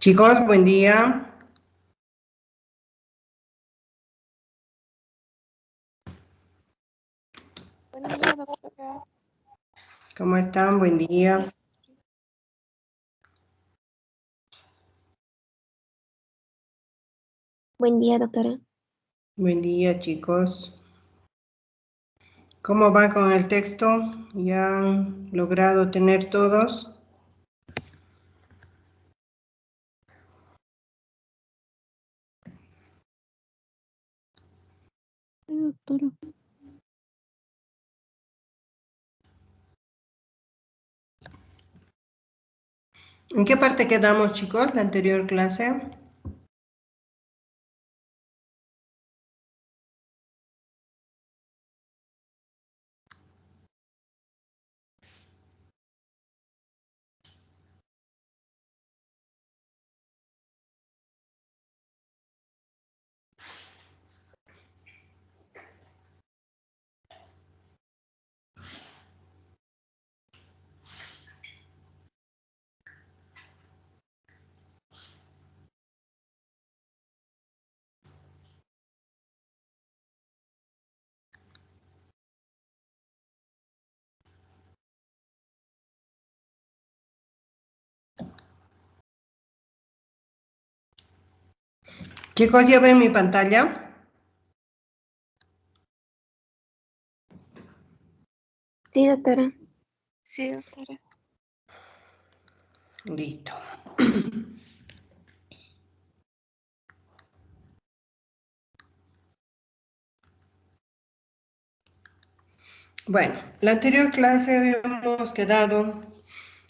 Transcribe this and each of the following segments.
Chicos, buen día. Buen día, doctora. ¿Cómo están? Buen día. Buen día, doctora. Buen día, chicos. ¿Cómo van con el texto? ¿Ya han logrado tener todos? Sí, doctora. ¿En qué parte quedamos, chicos, la anterior clase? Chicos, ¿ya ven mi pantalla? Sí, doctora. Sí, doctora. Listo. Bueno, la anterior clase habíamos quedado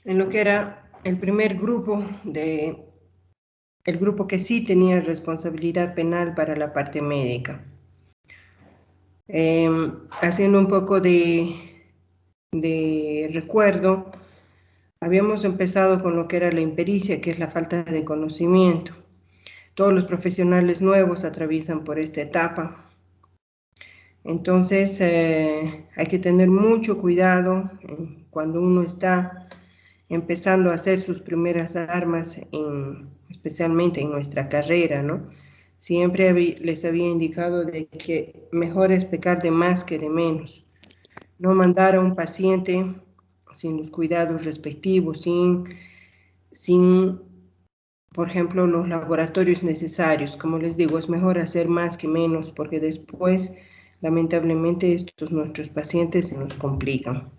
en lo que era el primer grupo el grupo que sí tenía responsabilidad penal para la parte médica. Haciendo un poco de recuerdo, habíamos empezado con lo que era la impericia, que es la falta de conocimiento. Todos los profesionales nuevos atraviesan por esta etapa. Entonces, hay que tener mucho cuidado cuando uno está empezando a hacer sus primeras armas, especialmente en nuestra carrera, ¿no? Siempre les había indicado de que mejor es pecar de más que de menos. No mandar a un paciente sin los cuidados respectivos, sin, por ejemplo, los laboratorios necesarios. Como les digo, es mejor hacer más que menos, porque después, lamentablemente, nuestros pacientes se nos complican.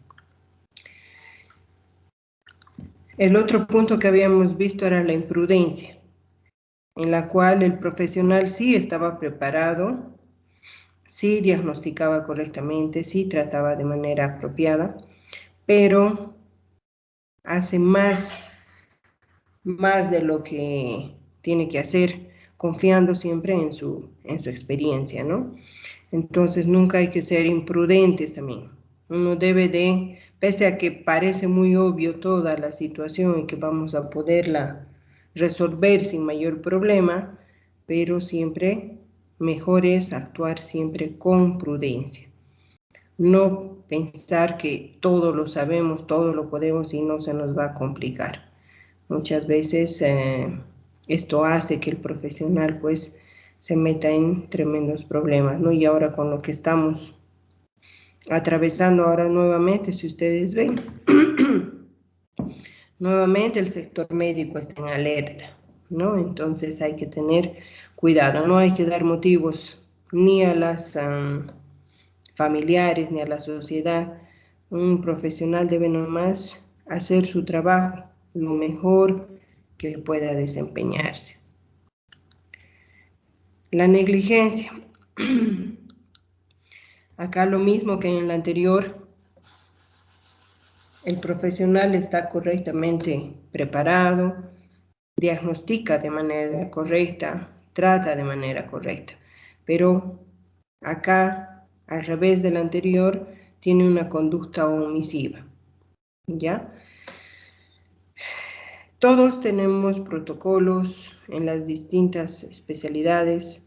El otro punto que habíamos visto era la imprudencia, en la cual el profesional sí estaba preparado, sí diagnosticaba correctamente, sí trataba de manera apropiada, pero hace más de lo que tiene que hacer, confiando siempre en su experiencia, ¿no? Entonces nunca hay que ser imprudentes también. Uno debe de, pese a que parece muy obvio toda la situación y que vamos a poderla resolver sin mayor problema, pero siempre mejor es actuar siempre con prudencia. No pensar que todo lo sabemos, todo lo podemos y no se nos va a complicar. Muchas veces esto hace que el profesional pues se meta en tremendos problemas, ¿no? Y ahora con lo que estamos atravesando ahora nuevamente, si ustedes ven, nuevamente el sector médico está en alerta, ¿no? Entonces hay que tener cuidado, no hay que dar motivos ni a las familiares ni a la sociedad. Un profesional debe nomás hacer su trabajo lo mejor que pueda desempeñarse. La negligencia. Acá lo mismo que en la anterior, el profesional está correctamente preparado, diagnostica de manera correcta, trata de manera correcta, pero acá, al revés del anterior, tiene una conducta omisiva, ¿ya? Todos tenemos protocolos en las distintas especialidades,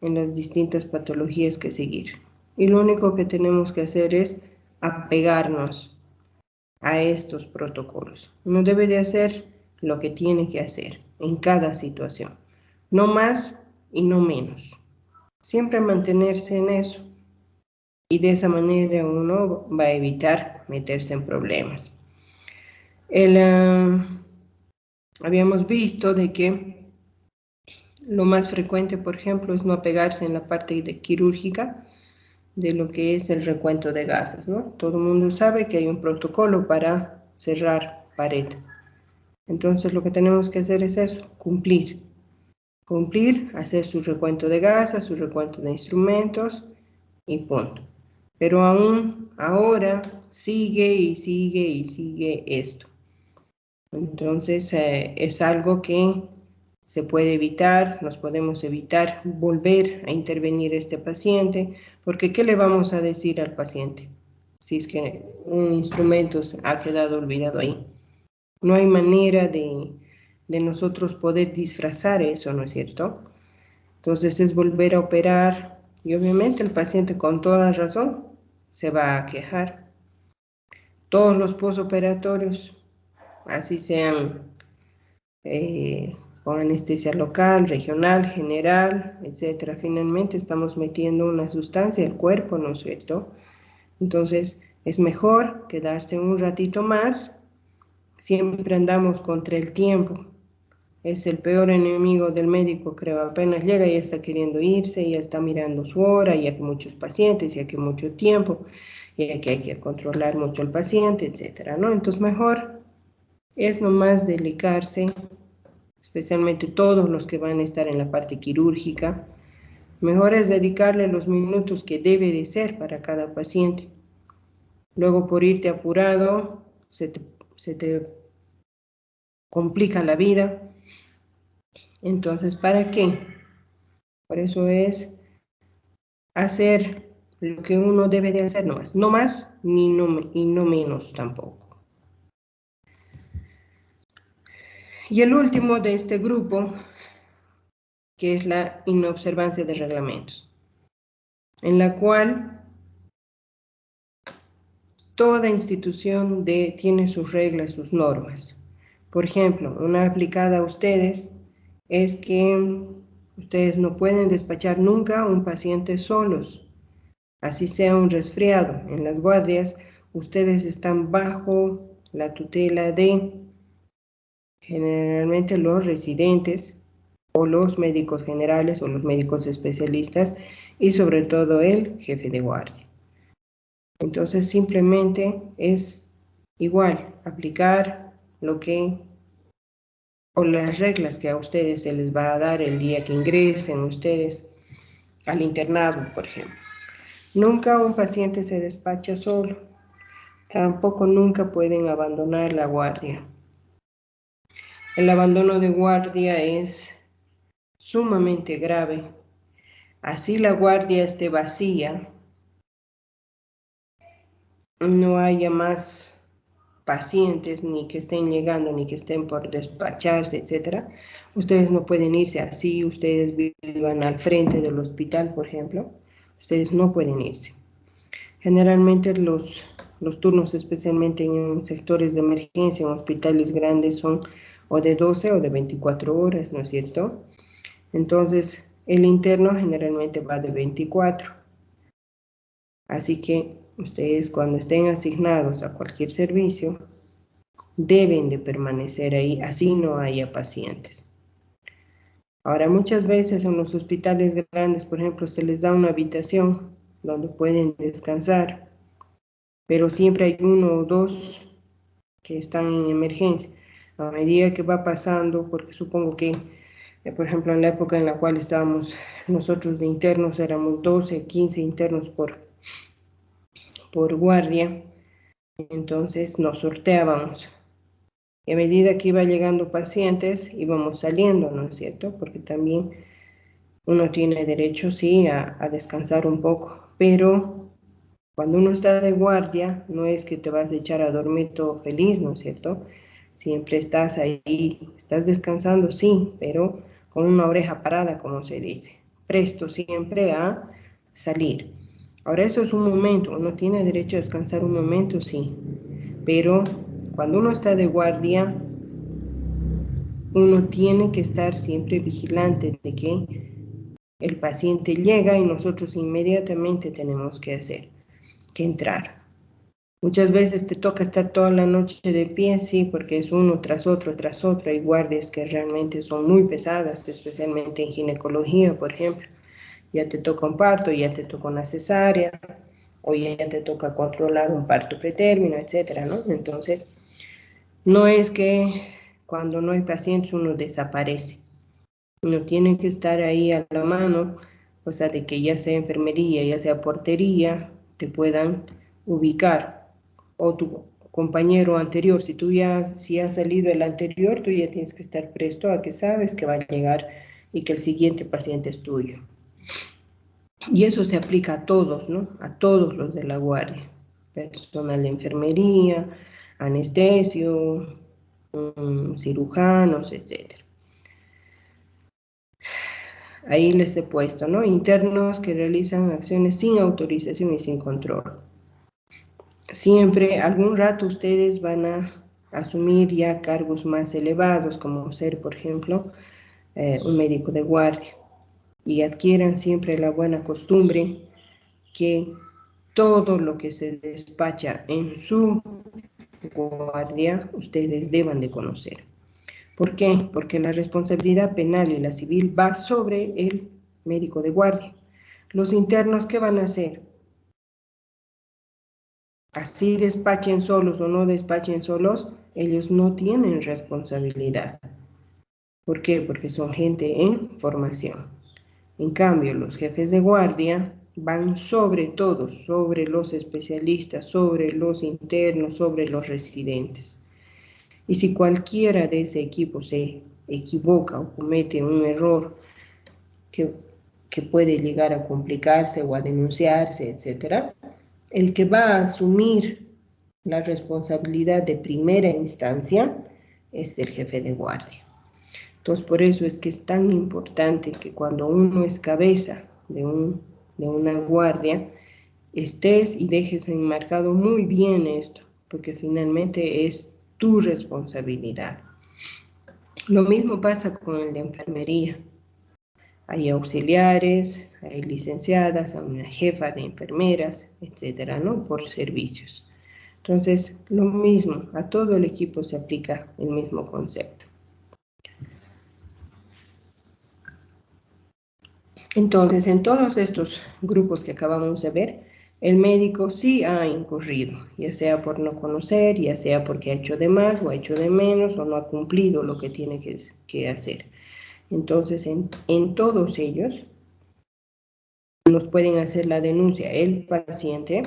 en las distintas patologías que seguir. Y lo único que tenemos que hacer es apegarnos a estos protocolos. Uno debe de hacer lo que tiene que hacer. en cada situación. No más y no menos. Siempre mantenerse en eso. Y de esa manera uno va a evitar meterse en problemas. Habíamos visto de que lo más frecuente, por ejemplo, es no apegarse en la parte quirúrgica de lo que es el recuento de gases, ¿no? Todo el mundo sabe que hay un protocolo para cerrar pared. Entonces lo que tenemos que hacer es eso, cumplir. Cumplir, hacer su recuento de gases, su recuento de instrumentos y punto. Pero aún ahora sigue y sigue y sigue esto. Entonces es algo que se puede evitar, nos podemos evitar volver a intervenir este paciente, porque ¿qué le vamos a decir al paciente? Si es que un instrumento ha quedado olvidado ahí. No hay manera de nosotros poder disfrazar eso, ¿no es cierto? Entonces es volver a operar y obviamente el paciente con toda razón se va a quejar. Todos los postoperatorios, así sean con anestesia local, regional, general, etcétera. Finalmente estamos metiendo una sustancia al cuerpo, ¿no es cierto? Entonces es mejor quedarse un ratito más. Siempre andamos contra el tiempo. Es el peor enemigo del médico, creo. Apenas llega y ya está queriendo irse, ya está mirando su hora, ya que muchos pacientes, ya que mucho tiempo, ya que hay que controlar mucho al paciente, etcétera, ¿no? Entonces mejor es nomás dedicarse, especialmente todos los que van a estar en la parte quirúrgica, mejor es dedicarle los minutos que debe de ser para cada paciente. Luego por irte apurado, se te complica la vida. Entonces, ¿para qué? Por eso es hacer lo que uno debe de hacer, no más y no menos tampoco. Y el último de este grupo, que es la inobservancia de reglamentos, en la cual toda institución tiene sus reglas, sus normas. Por ejemplo, una aplicada a ustedes es que ustedes no pueden despachar nunca a un paciente solos, así sea un resfriado. En las guardias, ustedes están bajo la tutela de generalmente los residentes o los médicos generales o los médicos especialistas y sobre todo el jefe de guardia. Entonces simplemente es igual aplicar lo que o las reglas que a ustedes se les va a dar el día que ingresen ustedes al internado, por ejemplo. Nunca un paciente se despacha solo, tampoco nunca pueden abandonar la guardia. El abandono de guardia es sumamente grave. Así la guardia esté vacía, no haya más pacientes ni que estén llegando ni que estén por despacharse, etcétera. Ustedes no pueden irse así, ustedes vivan al frente del hospital, por ejemplo. Ustedes no pueden irse. Generalmente los turnos, especialmente en sectores de emergencia, en hospitales grandes, son o de 12 o de 24 horas, ¿no es cierto? Entonces, el interno generalmente va de 24. Así que ustedes cuando estén asignados a cualquier servicio, deben de permanecer ahí, así no haya pacientes. Ahora, muchas veces en los hospitales grandes, por ejemplo, se les da una habitación donde pueden descansar, pero siempre hay uno o dos que están en emergencia. A medida que va pasando, porque supongo que, por ejemplo, en la época en la cual estábamos nosotros de internos, éramos 12, 15 internos por guardia, entonces nos sorteábamos. Y a medida que iba llegando pacientes, íbamos saliendo, ¿no es cierto? Porque también uno tiene derecho, sí, a descansar un poco, pero cuando uno está de guardia, no es que te vas a echar a dormir todo feliz, ¿no es cierto? Siempre estás ahí, estás descansando, sí, pero con una oreja parada, como se dice, presto siempre a salir. Ahora eso es un momento, uno tiene derecho a descansar un momento, sí, pero cuando uno está de guardia, uno tiene que estar siempre vigilante de que el paciente llega y nosotros inmediatamente tenemos que entrar. Muchas veces te toca estar toda la noche de pie, sí, porque es uno tras otro. Hay guardias que realmente son muy pesadas, especialmente en ginecología, por ejemplo. Ya te toca un parto, ya te toca una cesárea, o ya te toca controlar un parto pretérmino, etcétera, ¿no? Entonces, no es que cuando no hay pacientes uno desaparece. Uno tiene que estar ahí a la mano, o sea, de que ya sea enfermería, ya sea portería, te puedan ubicar. O tu compañero anterior, si ha salido el anterior, tú ya tienes que estar presto a que sabes que va a llegar y que el siguiente paciente es tuyo. Y eso se aplica a todos, ¿no? A todos los de la guardia. Personal de enfermería, anestesio, cirujanos, etcétera. Ahí les he puesto, ¿no? Internos que realizan acciones sin autorización y sin control. Siempre, algún rato ustedes van a asumir ya cargos más elevados, como ser, por ejemplo, un médico de guardia. Y adquieran siempre la buena costumbre que todo lo que se despacha en su guardia, ustedes deban de conocer. ¿Por qué? Porque la responsabilidad penal y la civil va sobre el médico de guardia. Los internos, ¿qué van a hacer? Así despachen solos o no despachen solos, ellos no tienen responsabilidad. ¿Por qué? Porque son gente en formación. En cambio, los jefes de guardia van sobre todos, sobre los especialistas, sobre los internos, sobre los residentes. Y si cualquiera de ese equipo se equivoca o comete un error que puede llegar a complicarse o a denunciarse, etc., el que va a asumir la responsabilidad de primera instancia es el jefe de guardia. Entonces, por eso es que es tan importante que cuando uno es cabeza de una guardia, estés y dejes enmarcado muy bien esto, porque finalmente es tu responsabilidad. Lo mismo pasa con el de enfermería. Hay auxiliares, hay licenciadas, hay una jefa de enfermeras, etcétera, ¿no? Por servicios. Entonces, lo mismo, a todo el equipo se aplica el mismo concepto. Entonces, en todos estos grupos que acabamos de ver, el médico sí ha incurrido, ya sea por no conocer, ya sea porque ha hecho de más o ha hecho de menos o no ha cumplido lo que tiene que hacer. Entonces, en todos ellos, nos pueden hacer la denuncia el paciente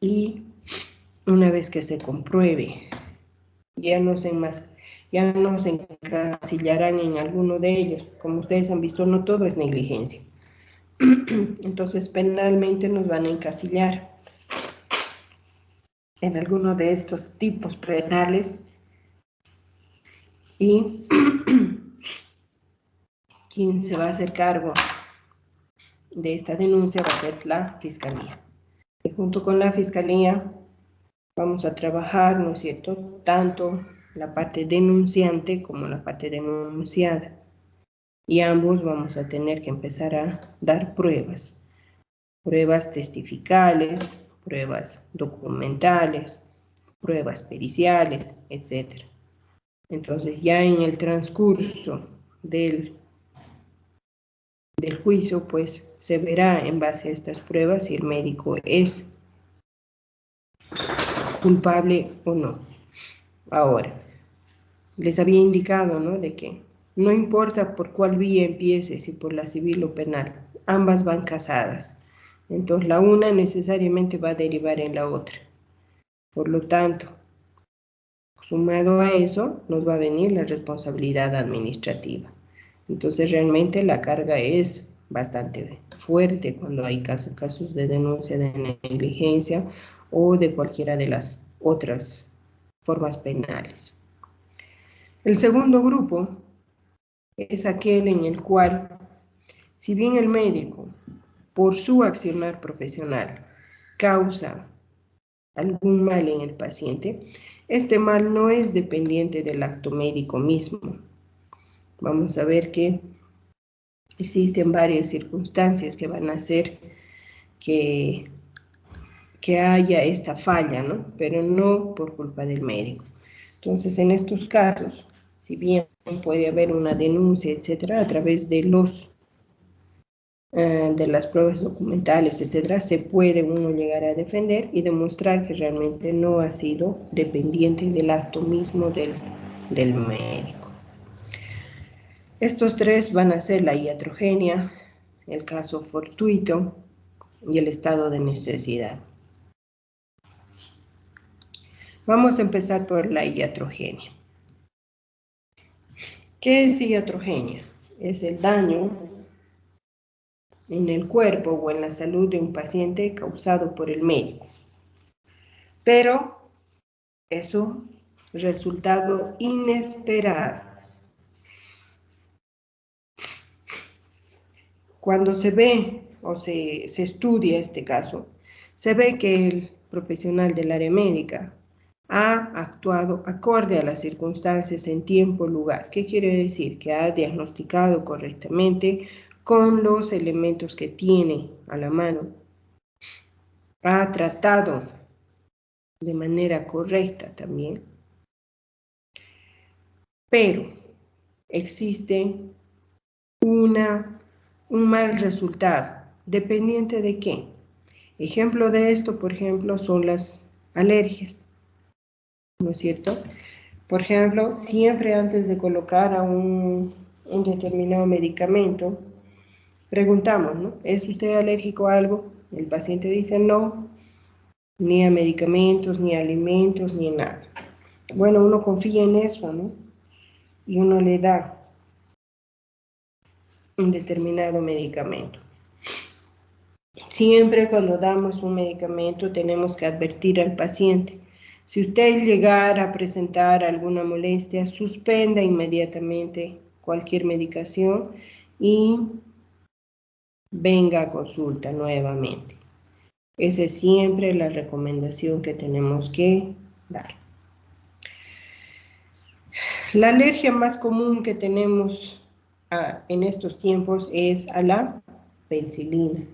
y una vez que se compruebe, ya nos encasillarán en alguno de ellos. Como ustedes han visto, no todo es negligencia. Entonces, penalmente nos van a encasillar en alguno de estos tipos penales y quien se va a hacer cargo de esta denuncia va a ser la Fiscalía. Y junto con la Fiscalía vamos a trabajar, ¿no es cierto?, tanto la parte denunciante como la parte denunciada. Y ambos vamos a tener que empezar a dar pruebas testificales, pruebas documentales, pruebas periciales, etc. Entonces, ya en el transcurso del juicio, pues se verá en base a estas pruebas si el médico es culpable o no. Ahora, les había indicado, ¿no?, de que no importa por cuál vía empiece, si por la civil o penal, ambas van casadas. Entonces, la una necesariamente va a derivar en la otra. Por lo tanto, sumado a eso, nos va a venir la responsabilidad administrativa. Entonces, realmente la carga es bastante fuerte cuando hay casos de denuncia de negligencia o de cualquiera de las otras formas penales. El segundo grupo es aquel en el cual, si bien el médico, por su accionar profesional, causa algún mal en el paciente, Este mal no es dependiente del acto médico mismo. Vamos a ver que existen varias circunstancias que van a hacer que haya esta falla, ¿no? Pero no por culpa del médico. Entonces, en estos casos, si bien puede haber una denuncia, etcétera, a través de de las pruebas documentales, etcétera, se puede uno llegar a defender y demostrar que realmente no ha sido dependiente del acto mismo del médico. Estos tres van a ser la iatrogenia, el caso fortuito y el estado de necesidad. Vamos a empezar por la iatrogenia. ¿Qué es iatrogenia? Es el daño en el cuerpo o en la salud de un paciente causado por el médico. Pero eso, resultado inesperado. Cuando se ve o se estudia este caso, se ve que el profesional del área médica ha actuado acorde a las circunstancias en tiempo y lugar. ¿Qué quiere decir? Que ha diagnosticado correctamente con los elementos que tiene a la mano. Ha tratado de manera correcta también. Pero existe un mal resultado. ¿Dependiente de qué? Ejemplo de esto, por ejemplo, son las alergias, ¿no es cierto? Por ejemplo, siempre antes de colocar a un determinado medicamento, preguntamos, ¿no? ¿Es usted alérgico a algo? El paciente dice no, ni a medicamentos, ni a alimentos, ni a nada. Bueno, uno confía en eso, ¿no? Y uno le da un determinado medicamento. Siempre cuando damos un medicamento tenemos que advertir al paciente. Si usted llegara a presentar alguna molestia, suspenda inmediatamente cualquier medicación y venga a consulta nuevamente. Esa es siempre la recomendación que tenemos que dar. La alergia más común que tenemos en estos tiempos es a la penicilina.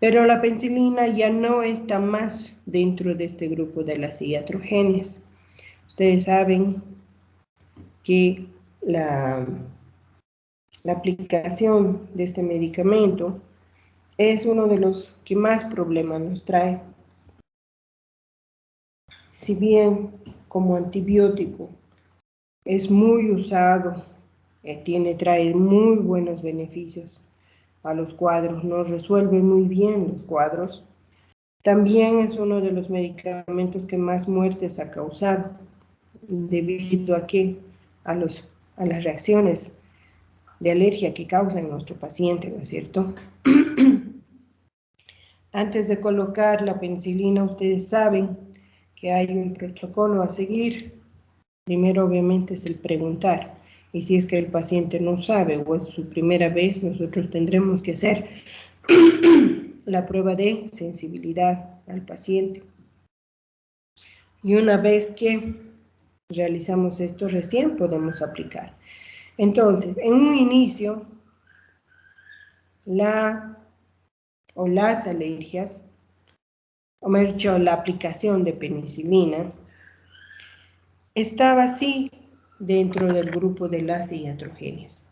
Pero la penicilina ya no está más dentro de este grupo de las iatrogenias. Ustedes saben que la aplicación de este medicamento es uno de los que más problemas nos trae. Si bien como antibiótico es muy usado, trae muy buenos beneficios a los cuadros, nos resuelve muy bien los cuadros. También es uno de los medicamentos que más muertes ha causado, debido a que a las reacciones de alergia que causa en nuestro paciente, ¿no es cierto? Antes de colocar la penicilina, ustedes saben que hay un protocolo a seguir. Primero, obviamente, es el preguntar. Y si es que el paciente no sabe o es su primera vez, nosotros tendremos que hacer la prueba de sensibilidad al paciente. Y una vez que realizamos esto, recién podemos aplicar. Entonces, en un inicio, las alergias, o mejor dicho, la aplicación de penicilina, estaba así dentro del grupo de las iatrogenias.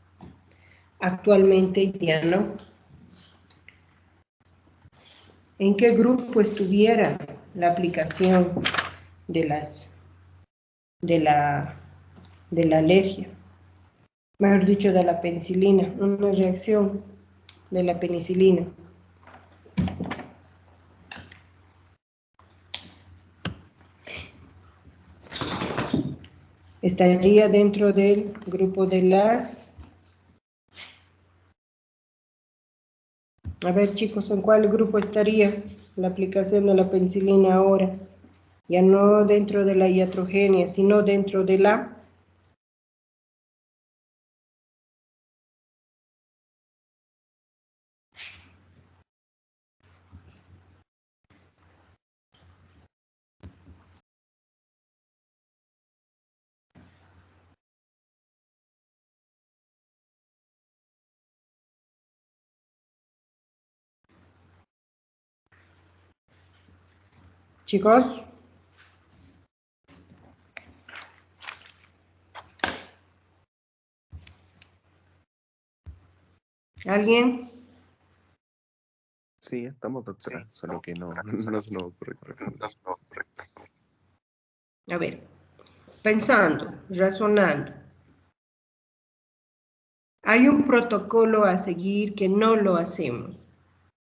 Actualmente ya no. ¿En qué grupo estuviera la aplicación de la alergia? Mejor dicho, de la penicilina, una reacción de la penicilina. Estaría dentro del grupo de las... A ver, chicos, ¿en cuál grupo estaría la aplicación de la penicilina ahora? Ya no dentro de la iatrogenia, sino dentro de la... Chicos. ¿Alguien? Sí, estamos, doctora, solo que no se nos ocurre responder. A ver, pensando, razonando. Hay un protocolo a seguir que no lo hacemos.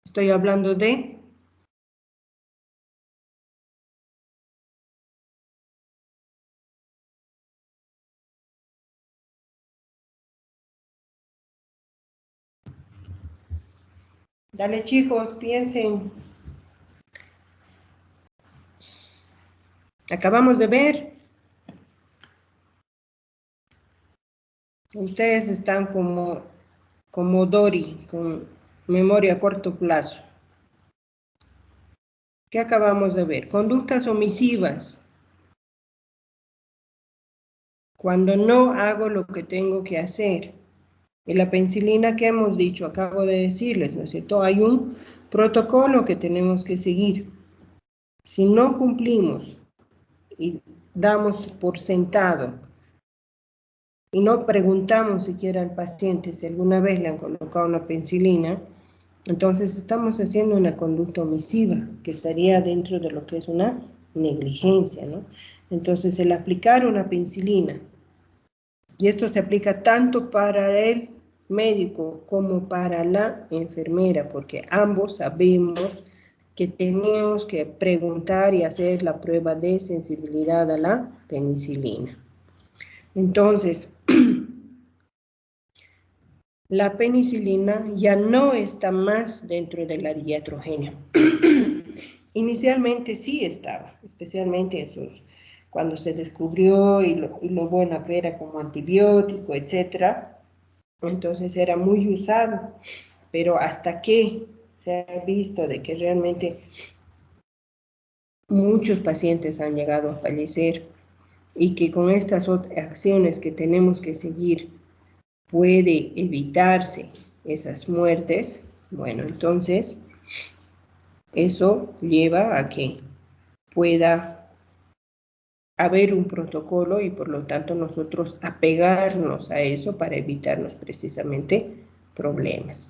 Estoy hablando de... Dale, chicos, piensen. Acabamos de ver. Ustedes están como Dory, con memoria a corto plazo. ¿Qué acabamos de ver? Conductas omisivas. Cuando no hago lo que tengo que hacer. Y la penicilina que hemos dicho, acabo de decirles, ¿no es cierto? Hay un protocolo que tenemos que seguir. Si no cumplimos y damos por sentado y no preguntamos siquiera al paciente si alguna vez le han colocado una penicilina, entonces estamos haciendo una conducta omisiva que estaría dentro de lo que es una negligencia, ¿no? Entonces el aplicar una penicilina, y esto se aplica tanto para el médico como para la enfermera, porque ambos sabemos que tenemos que preguntar y hacer la prueba de sensibilidad a la penicilina. Entonces, la penicilina ya no está más dentro de la iatrogenia. Inicialmente sí estaba, especialmente cuando se descubrió y lo bueno que era como antibiótico, etc. Entonces era muy usado, pero hasta que se ha visto de que realmente muchos pacientes han llegado a fallecer y que con estas acciones que tenemos que seguir puede evitarse esas muertes, bueno, entonces eso lleva a que pueda haber un protocolo y por lo tanto nosotros apegarnos a eso para evitarnos precisamente problemas.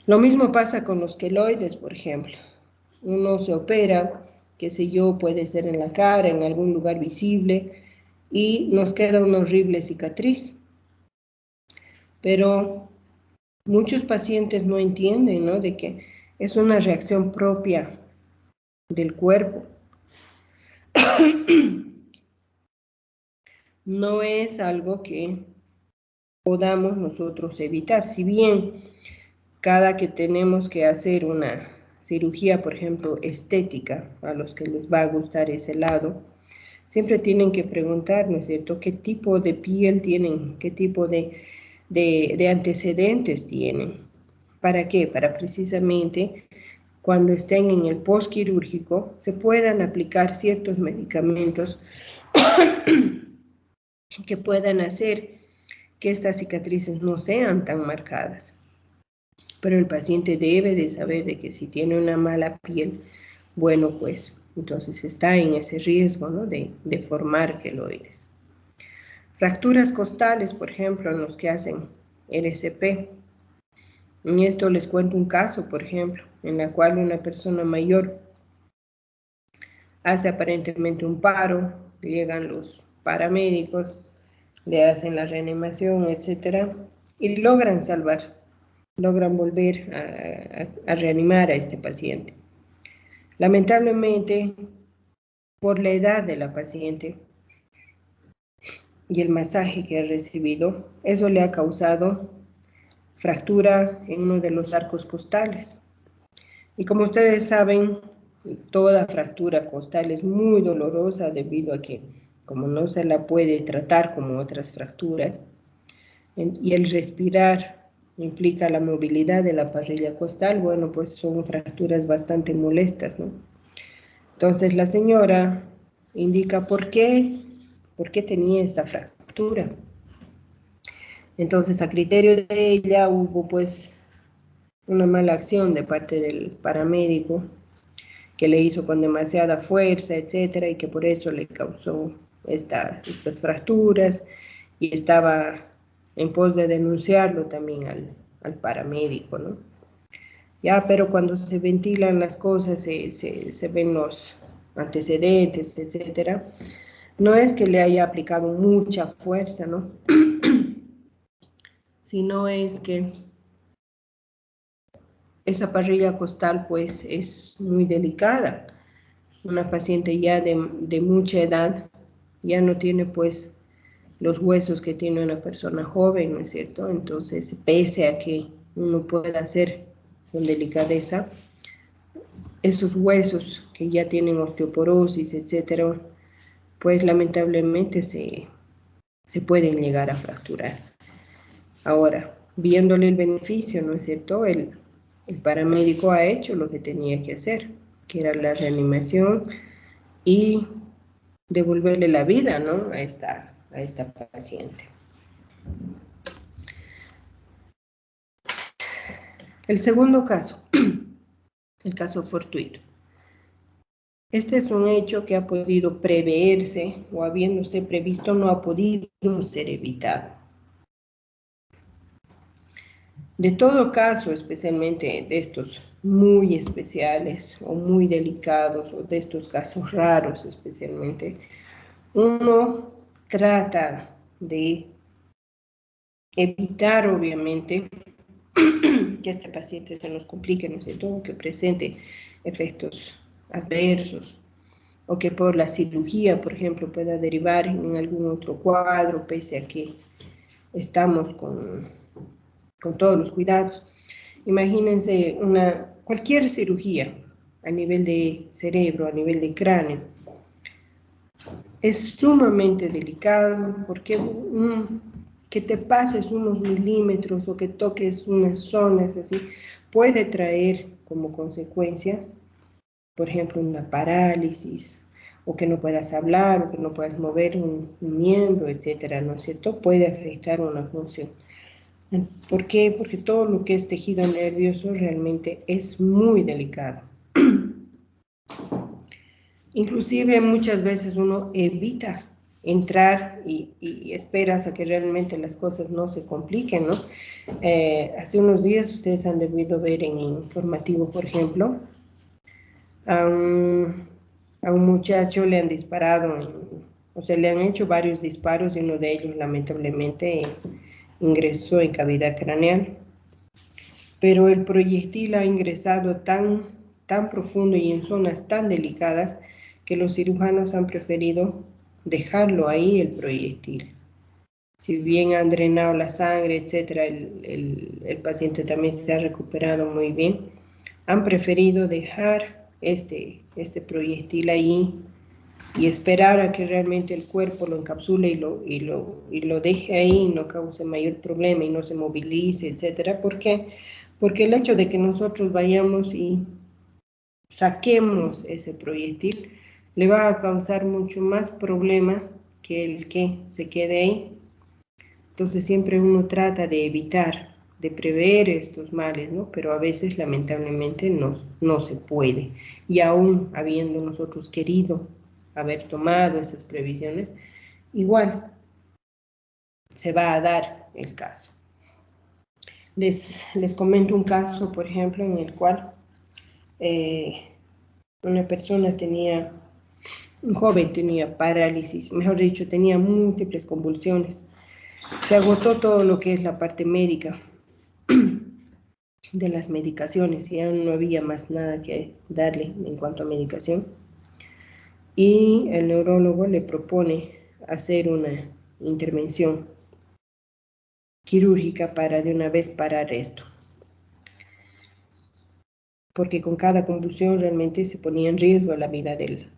Lo mismo pasa con los queloides, por ejemplo. Uno se opera, qué sé yo, puede ser en la cara, en algún lugar visible, y nos queda una horrible cicatriz. Pero muchos pacientes no entienden, ¿no? De que es una reacción propia del cuerpo. No es algo que podamos nosotros evitar. Si bien cada que tenemos que hacer una cirugía, por ejemplo, estética, a los que les va a gustar ese lado, siempre tienen que preguntar, ¿no es cierto?, qué tipo de piel tienen, qué tipo de antecedentes tienen. ¿Para qué? Para precisamente cuando estén en el postquirúrgico se puedan aplicar ciertos medicamentos que puedan hacer que estas cicatrices no sean tan marcadas. Pero el paciente debe de saber de que si tiene una mala piel, bueno, pues entonces está en ese riesgo, ¿no?, de formar queloides. Fracturas costales, por ejemplo, en los que hacen RCP. En esto les cuento un caso, por ejemplo, en la cual una persona mayor hace aparentemente un paro, llegan los paramédicos, le hacen la reanimación, etcétera, y logran salvar, logran volver a reanimar a este paciente. Lamentablemente, por la edad de la paciente y el masaje que ha recibido, eso le ha causado fractura en uno de los arcos costales. Y como ustedes saben, toda fractura costal es muy dolorosa debido a que, como no se la puede tratar como otras fracturas, y el respirar implica la movilidad de la parrilla costal, bueno, pues son fracturas bastante molestas, ¿no? Entonces la señora indica por qué tenía esta fractura. Entonces, a criterio de ella hubo pues una mala acción de parte del paramédico que le hizo con demasiada fuerza, etcétera, y que por eso le causó estas fracturas, y estaba en pos de denunciarlo también al paramédico, ¿no? Ya, pero cuando se ventilan las cosas, se ven los antecedentes, etcétera, no es que le haya aplicado mucha fuerza, ¿no? Sino es que esa parrilla costal pues es muy delicada. Una paciente ya de mucha edad ya no tiene pues los huesos que tiene una persona joven, ¿no es cierto? Entonces, pese a que uno pueda hacer con delicadeza, esos huesos que ya tienen osteoporosis, etcétera, pues lamentablemente se pueden llegar a fracturar. Ahora, viéndole el beneficio, ¿no es cierto? El paramédico ha hecho lo que tenía que hacer, que era la reanimación y devolverle la vida, ¿no? A esta paciente. El segundo caso, el caso fortuito. Este es un hecho que ha podido preverse o habiéndose previsto no ha podido ser evitado. De todo caso, especialmente de estos muy especiales o muy delicados o de estos casos raros especialmente, uno trata de evitar obviamente que este paciente se nos complique, ¿no es cierto?, que presente efectos adversos o que por la cirugía, por ejemplo, pueda derivar en algún otro cuadro, pese a que estamos con todos los cuidados. Imagínense cualquier cirugía a nivel de cerebro, a nivel de cráneo, es sumamente delicado porque que te pases unos milímetros o que toques unas zonas así, puede traer como consecuencia, por ejemplo, una parálisis, o que no puedas hablar, o que no puedas mover un miembro, etcétera, ¿no es cierto? Puede afectar una función. ¿Por qué? Porque todo lo que es tejido nervioso realmente es muy delicado. Inclusive muchas veces uno evita entrar y esperas a que realmente las cosas no se compliquen, ¿no? Hace unos días ustedes han debido ver en informativo, por ejemplo, a un muchacho le han disparado, o sea, le han hecho varios disparos y uno de ellos lamentablemente ingresó en cavidad craneal. Pero el proyectil ha ingresado tan profundo y en zonas tan delicadas que los cirujanos han preferido dejarlo ahí, el proyectil. Si bien han drenado la sangre, etcétera, el paciente también se ha recuperado muy bien, han preferido dejar este proyectil ahí y esperar a que realmente el cuerpo lo encapsule y lo deje ahí y no cause mayor problema y no se movilice, etcétera. ¿Por qué? Porque el hecho de que nosotros vayamos y saquemos ese proyectil le va a causar mucho más problema que el que se quede ahí. Entonces siempre uno trata de evitar, de prever estos males, ¿no? Pero a veces lamentablemente no se puede. Y aún habiendo nosotros querido haber tomado esas previsiones, igual se va a dar el caso. Les comento un caso, por ejemplo, en el cual una persona un joven tenía parálisis, mejor dicho, tenía múltiples convulsiones. Se agotó todo lo que es la parte médica de las medicaciones, ya no había más nada que darle en cuanto a medicación. Y el neurólogo le propone hacer una intervención quirúrgica para de una vez parar esto. Porque con cada convulsión realmente se ponía en riesgo la vida del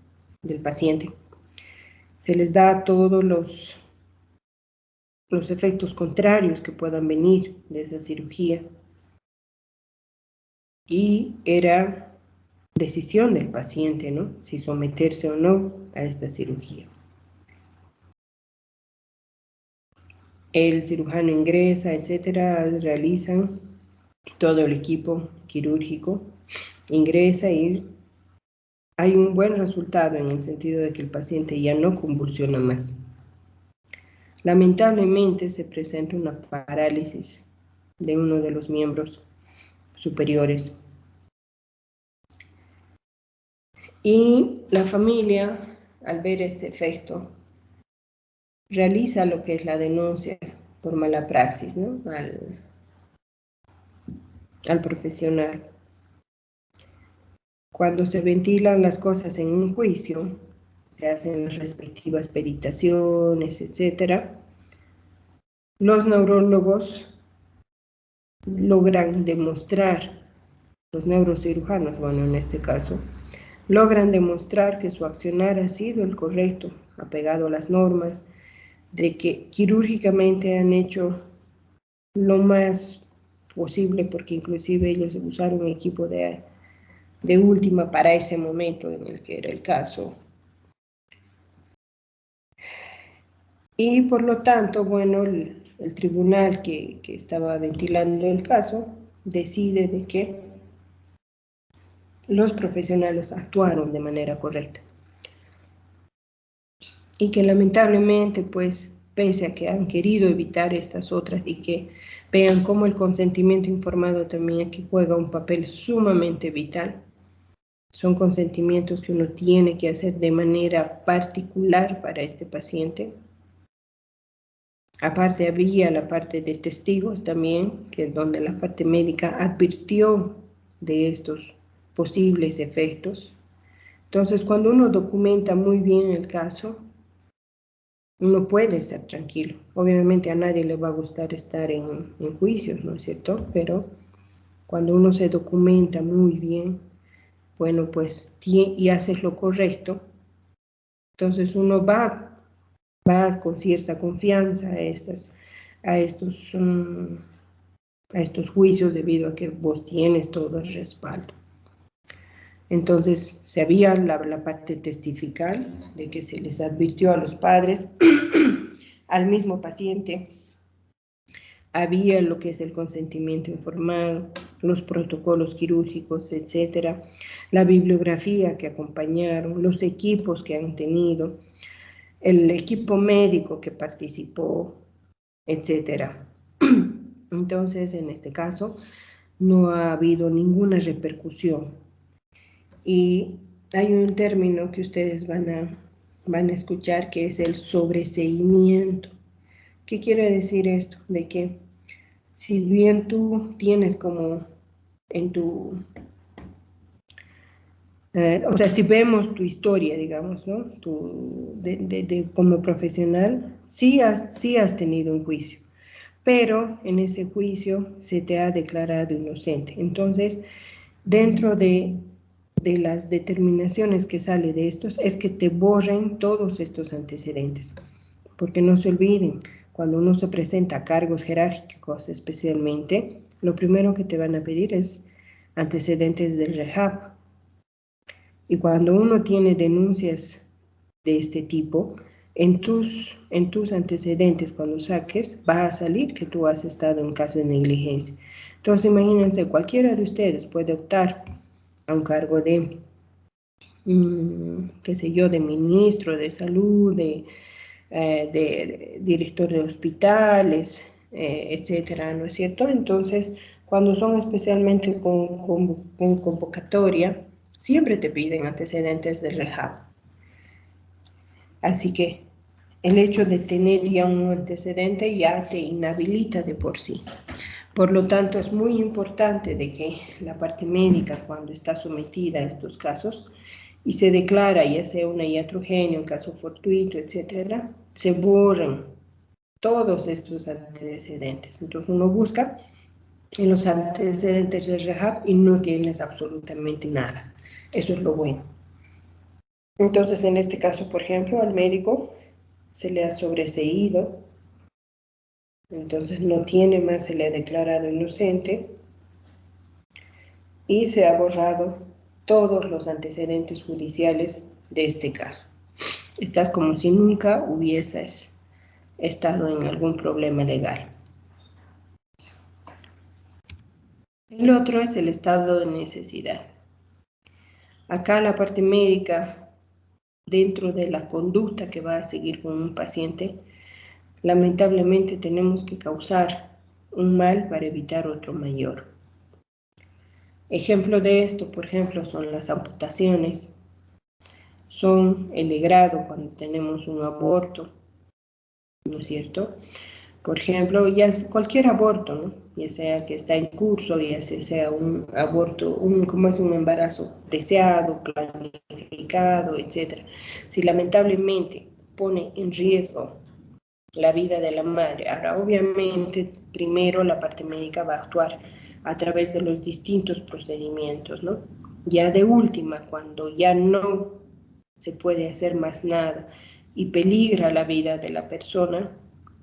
paciente. Se les da todos los efectos contrarios que puedan venir de esa cirugía. Y era decisión del paciente, ¿no? Si someterse o no a esta cirugía. El cirujano ingresa, etcétera, realizan todo el equipo quirúrgico, ingresa y hay un buen resultado en el sentido de que el paciente ya no convulsiona más. Lamentablemente se presenta una parálisis de uno de los miembros superiores. Y la familia, al ver este efecto, realiza lo que es la denuncia por mala praxis, ¿no? al profesional. Cuando se ventilan las cosas en un juicio, se hacen las respectivas peritaciones, etc. Los neurólogos logran demostrar, los neurocirujanos, bueno, en este caso, logran demostrar que su accionar ha sido el correcto, apegado a las normas, de que quirúrgicamente han hecho lo más posible, porque inclusive ellos usaron equipo de última para ese momento en el que era el caso. Y por lo tanto, bueno, el tribunal que estaba ventilando el caso decide de que los profesionales actuaron de manera correcta. Y que lamentablemente, pues, pese a que han querido evitar estas otras y que vean cómo el consentimiento informado también aquí juega un papel sumamente vital, son consentimientos que uno tiene que hacer de manera particular para este paciente. Aparte había la parte de testigos también, que es donde la parte médica advirtió de estos posibles efectos. Entonces, cuando uno documenta muy bien el caso, uno puede estar tranquilo. Obviamente a nadie le va a gustar estar en juicios, ¿no es cierto? Pero cuando uno se documenta muy bien, bueno, pues, y haces lo correcto, entonces uno va con cierta confianza a estos juicios debido a que vos tienes todo el respaldo. Entonces, se había la parte testifical de que se les advirtió a los padres, al mismo paciente, había lo que es el consentimiento informado, los protocolos quirúrgicos, etcétera, la bibliografía que acompañaron, los equipos que han tenido, el equipo médico que participó, etcétera. Entonces, en este caso, no ha habido ninguna repercusión. Y hay un término que ustedes van a escuchar que es el sobreseimiento. ¿Qué quiere decir esto? De que si bien tú tienes como en tu... o sea, si vemos tu historia, digamos, ¿no? Como profesional, sí has tenido un juicio, pero en ese juicio se te ha declarado inocente. Entonces, dentro de las determinaciones que sale de estos, es que te borren todos estos antecedentes. Porque no se olviden, cuando uno se presenta a cargos jerárquicos especialmente, lo primero que te van a pedir es antecedentes del rehab. Y cuando uno tiene denuncias de este tipo, en tus antecedentes, cuando saques, va a salir que tú has estado en caso de negligencia. Entonces, imagínense, cualquiera de ustedes puede optar a un cargo de, qué sé yo, de ministro de salud, de director de hospitales, etcétera, ¿no es cierto? Entonces, cuando son especialmente con convocatoria, siempre te piden antecedentes de rehab. Así que el hecho de tener ya un antecedente ya te inhabilita de por sí. Por lo tanto, es muy importante de que la parte médica, cuando está sometida a estos casos y se declara ya sea una iatrogenia, un caso fortuito, etcétera, se borran todos estos antecedentes. Entonces uno busca en los antecedentes del rehab y no tienes absolutamente nada. Eso es lo bueno. Entonces, en este caso, por ejemplo, al médico se le ha sobreseído, entonces no tiene más, se le ha declarado inocente y se ha borrado todos los antecedentes judiciales de este caso. Estás como si nunca hubieses estado en algún problema legal. El otro es el estado de necesidad. Acá la parte médica, dentro de la conducta que va a seguir con un paciente, lamentablemente tenemos que causar un mal para evitar otro mayor. Ejemplo de esto, por ejemplo, son las amputaciones, son el legrado cuando tenemos un aborto, ¿no es cierto? Por ejemplo, ya cualquier aborto, ¿no? Ya sea que está en curso, ya sea un aborto, como es un embarazo deseado, planificado, etc. Si lamentablemente pone en riesgo la vida de la madre, ahora obviamente primero la parte médica va a actuar a través de los distintos procedimientos, ¿no? Ya de última, cuando ya no se puede hacer más nada y peligra la vida de la persona,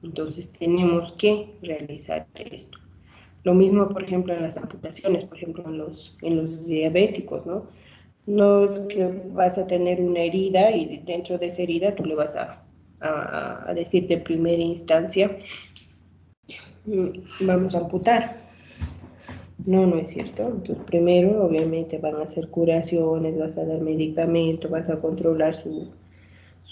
entonces tenemos que realizar esto. Lo mismo, por ejemplo, en las amputaciones, por ejemplo, en los diabéticos, ¿no? No es que vas a tener una herida y dentro de esa herida tú le vas a decir de primera instancia, vamos a amputar. No, no es cierto. Entonces, primero, obviamente, van a hacer curaciones, vas a dar medicamento, vas a controlar su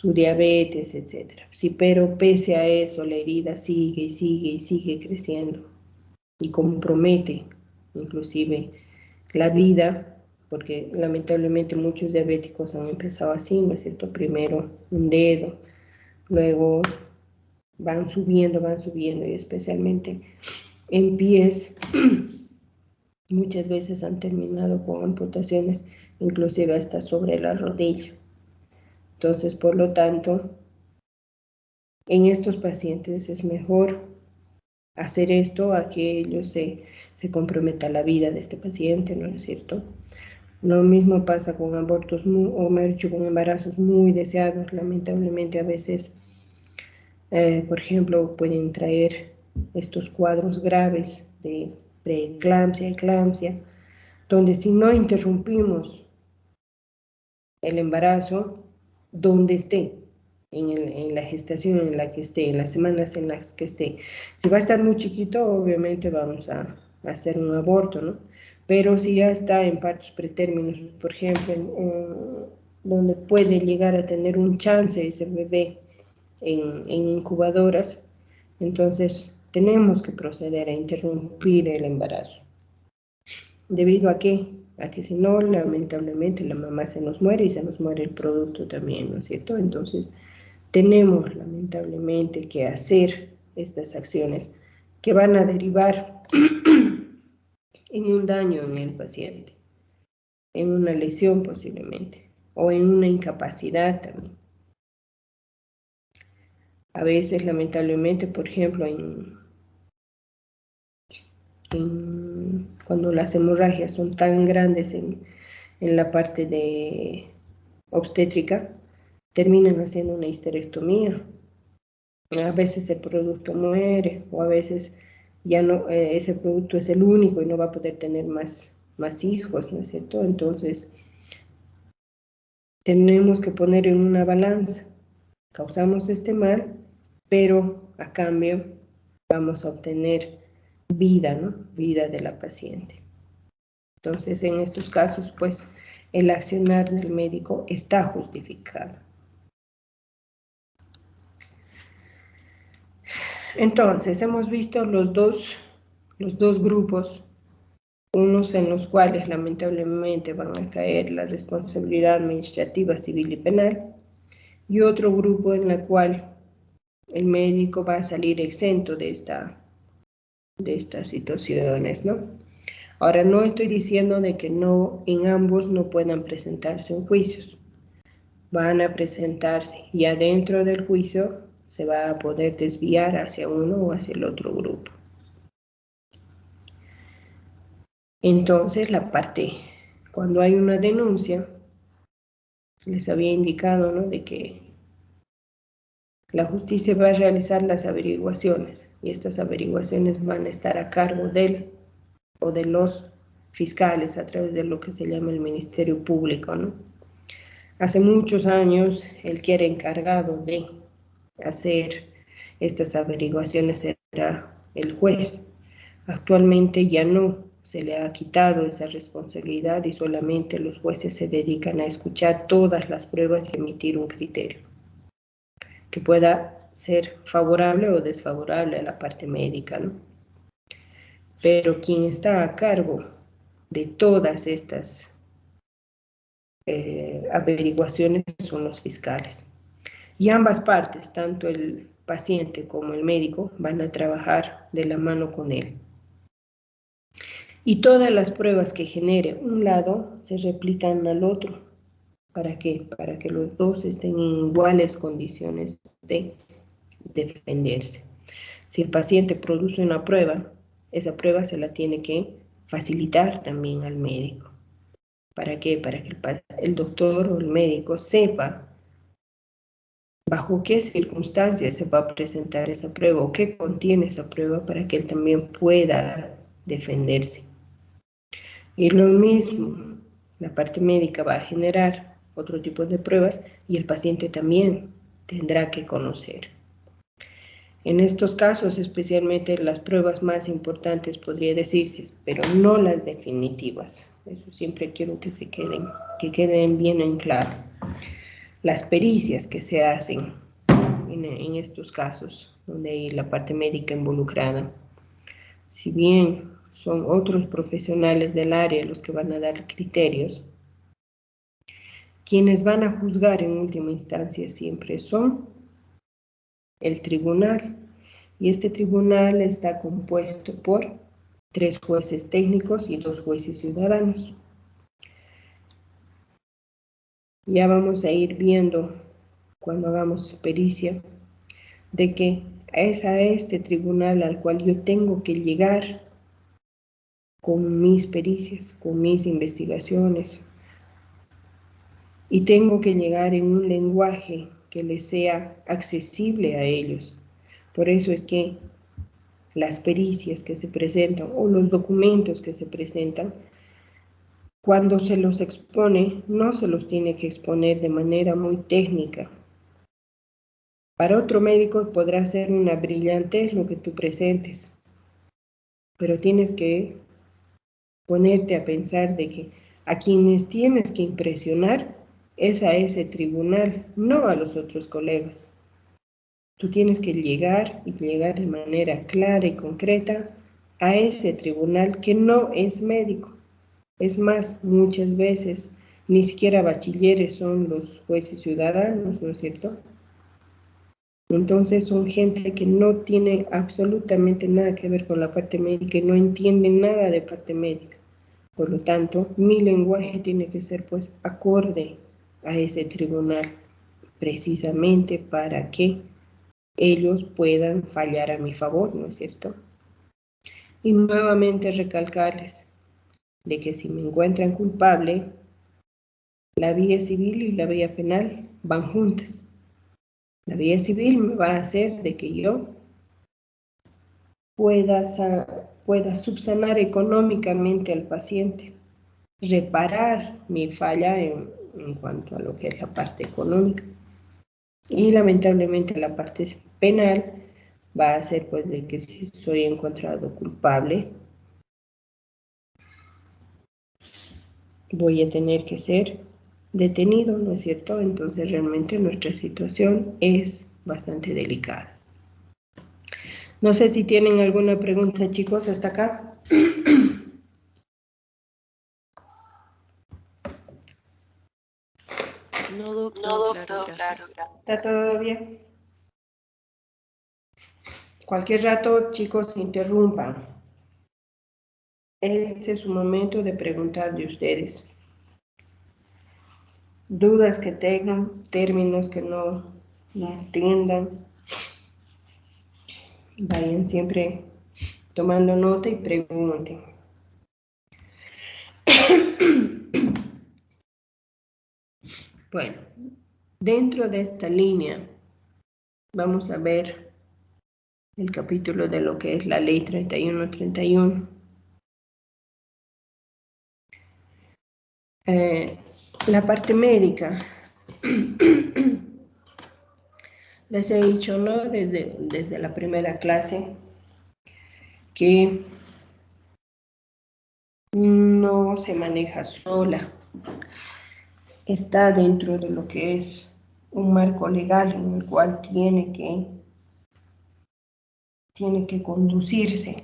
diabetes, etcétera. Sí, pero pese a eso, la herida sigue y sigue y sigue creciendo y compromete inclusive la vida, porque lamentablemente muchos diabéticos han empezado así, ¿no es cierto? Primero un dedo, luego van subiendo y especialmente en pies muchas veces han terminado con amputaciones inclusive hasta sobre la rodilla. Entonces, por lo tanto, en estos pacientes es mejor hacer esto a que ellos se comprometa la vida de este paciente, ¿no es cierto? Lo mismo pasa con abortos, o mejor dicho, con embarazos muy deseados. Lamentablemente a veces, por ejemplo, pueden traer estos cuadros graves de preeclampsia, eclampsia, donde si no interrumpimos el embarazo, donde esté, en la gestación en la que esté, en las semanas en las que esté. Si va a estar muy chiquito, obviamente vamos a hacer un aborto, ¿no? Pero si ya está en partos pretérminos, por ejemplo, donde puede llegar a tener un chance ese bebé en incubadoras, entonces tenemos que proceder a interrumpir el embarazo. ¿Debido a qué? A que si no, lamentablemente la mamá se nos muere y se nos muere el producto también, ¿no es cierto? Entonces, tenemos lamentablemente que hacer estas acciones que van a derivar en un daño en el paciente, en una lesión posiblemente, o en una incapacidad también. A veces, lamentablemente, por ejemplo, cuando las hemorragias son tan grandes en la parte de obstétrica, terminan haciendo una histerectomía. A veces el producto muere, o a veces ya no, ese producto es el único y no va a poder tener más hijos, ¿no es cierto? Entonces, tenemos que poner en una balanza. Causamos este mal, pero a cambio vamos a obtener vida, ¿no? Vida de la paciente. Entonces, en estos casos, pues, el accionar del médico está justificado. Entonces, hemos visto los dos grupos, unos en los cuales lamentablemente van a caer la responsabilidad administrativa, civil y penal, y otro grupo en el cual el médico va a salir exento de estas situaciones, ¿no? Ahora, no estoy diciendo de que no, en ambos no puedan presentarse en juicios. Van a presentarse y adentro del juicio se va a poder desviar hacia uno o hacia el otro grupo. Entonces, cuando hay una denuncia, les había indicado, ¿no?, de que la justicia va a realizar las averiguaciones y estas averiguaciones van a estar a cargo del o de los fiscales a través de lo que se llama el Ministerio Público, ¿no? Hace muchos años el que era encargado de hacer estas averiguaciones era el juez. Actualmente ya no. se le ha quitado esa responsabilidad y solamente los jueces se dedican a escuchar todas las pruebas y emitir un criterio que pueda ser favorable o desfavorable a la parte médica, ¿no? Pero quien está a cargo de todas estas averiguaciones son los fiscales. Y ambas partes, tanto el paciente como el médico, van a trabajar de la mano con él. Y todas las pruebas que genere un lado se replican al otro. ¿Para qué? Para que los dos estén en iguales condiciones de defenderse. Si el paciente produce una prueba, esa prueba se la tiene que facilitar también al médico. ¿Para qué? Para que el doctor o el médico sepa bajo qué circunstancias se va a presentar esa prueba o qué contiene esa prueba para que él también pueda defenderse. Y lo mismo, la parte médica va a generar otro tipo de pruebas y el paciente también tendrá que conocer. En estos casos, especialmente las pruebas más importantes, podría decirse, pero no las definitivas. Eso siempre quiero que queden bien en claro. Las pericias que se hacen en estos casos, donde hay la parte médica involucrada, si bien son otros profesionales del área los que van a dar criterios, quienes van a juzgar en última instancia siempre son el tribunal. Y este tribunal está compuesto por 3 jueces técnicos y 2 jueces ciudadanos. Ya vamos a ir viendo, cuando hagamos pericia, de que es a este tribunal al cual yo tengo que llegar con mis pericias, con mis investigaciones, y tengo que llegar en un lenguaje que les sea accesible a ellos. Por eso es que las pericias que se presentan o los documentos que se presentan, cuando se los expone, no se los tiene que exponer de manera muy técnica. Para otro médico podrá ser una brillantez lo que tú presentes, pero tienes que ponerte a pensar de que a quienes tienes que impresionar es a ese tribunal, no a los otros colegas. Tú tienes que llegar de manera clara y concreta a ese tribunal que no es médico. Es más, muchas veces ni siquiera bachilleres son los jueces ciudadanos, ¿no es cierto? Entonces son gente que no tiene absolutamente nada que ver con la parte médica y no entienden nada de parte médica. Por lo tanto, mi lenguaje tiene que ser pues acorde a ese tribunal, precisamente para que ellos puedan fallar a mi favor, ¿no es cierto? Y nuevamente recalcarles de que si me encuentran culpable, la vía civil y la vía penal van juntas. La vía civil me va a hacer de que yo pueda subsanar económicamente al paciente, reparar mi falla en cuanto a lo que es la parte económica. Y lamentablemente la parte penal va a ser pues de que si soy encontrado culpable, voy a tener que ser detenido, ¿no es cierto? Entonces realmente nuestra situación es bastante delicada. No sé si tienen alguna pregunta, chicos, hasta acá. No, doctor, claro, gracias. ¿Está todo bien? Cualquier rato, chicos, interrumpan. Este es su momento de preguntar de ustedes. Dudas que tengan, términos que no entiendan. Vayan siempre tomando nota y pregunten. Bueno, dentro de esta línea vamos a ver el capítulo de lo que es la ley 3131. La parte médica. Les he dicho, ¿no? Desde la primera clase que no se maneja sola. Está dentro de lo que es un marco legal en el cual tiene que conducirse.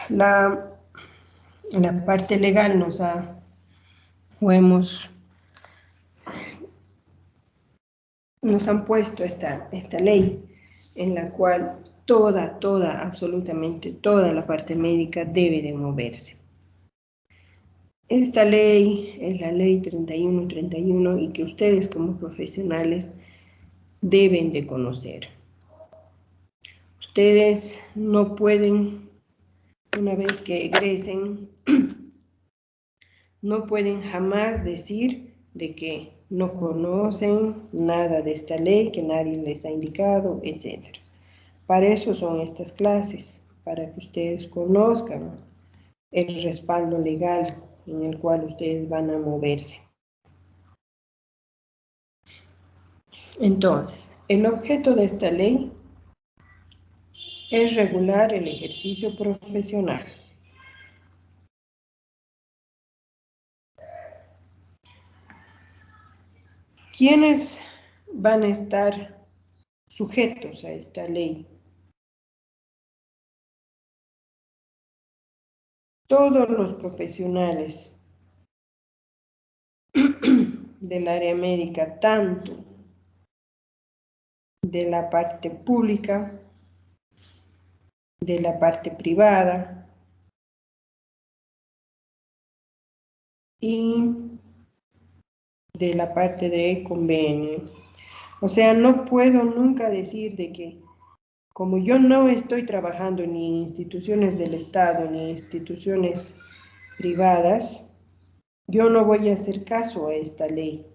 La parte legal nos han puesto esta ley en la cual absolutamente toda la parte médica debe de moverse. Esta ley es la ley 3131 y que ustedes como profesionales deben de conocer. Ustedes no pueden, una vez que egresen, no pueden jamás decir de que no conocen nada de esta ley, que nadie les ha indicado, etc. Para eso son estas clases, para que ustedes conozcan el respaldo legal en el cual ustedes van a moverse. Entonces, el objeto de esta ley es regular el ejercicio profesional. ¿Quiénes van a estar sujetos a esta ley? Todos los profesionales del área médica, tanto de la parte pública, de la parte privada y de la parte de convenio. O sea, no puedo nunca decir de que como yo no estoy trabajando ni en instituciones del Estado ni en instituciones privadas, yo no voy a hacer caso a esta ley.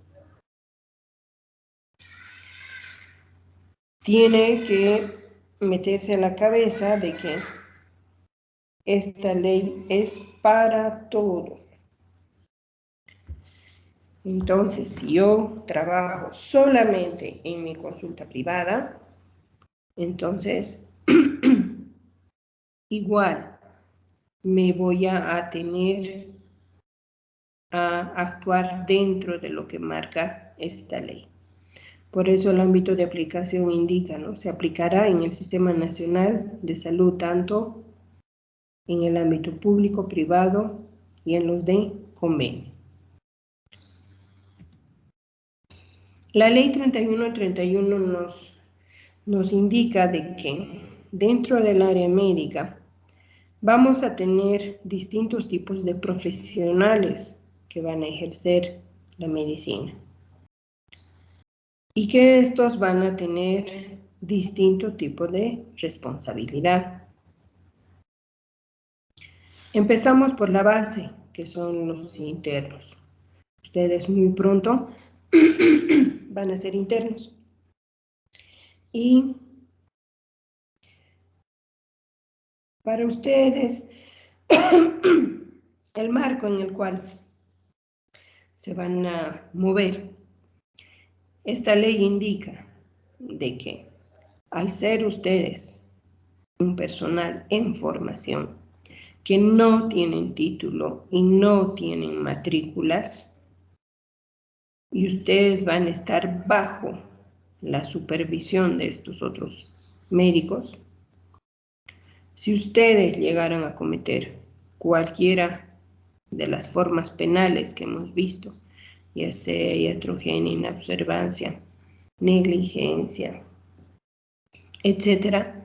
Tiene que meterse a la cabeza de que esta ley es para todos. Entonces, si yo trabajo solamente en mi consulta privada, entonces igual me voy a tener a actuar dentro de lo que marca esta ley. Por eso el ámbito de aplicación indica, ¿no? Se aplicará en el Sistema Nacional de Salud, tanto en el ámbito público, privado y en los de convenio. La ley 3131 nos indica de que dentro del área médica vamos a tener distintos tipos de profesionales que van a ejercer la medicina. Y que estos van a tener distinto tipo de responsabilidad. Empezamos por la base, que son los internos. Ustedes muy pronto van a ser internos. Y para ustedes, el marco en el cual se van a mover, esta ley indica de que al ser ustedes un personal en formación, que no tienen título y no tienen matrículas, y ustedes van a estar bajo la supervisión de estos otros médicos, si ustedes llegaran a cometer cualquiera de las formas penales que hemos visto, ya sea iatrogenia, inobservancia, negligencia, etcétera,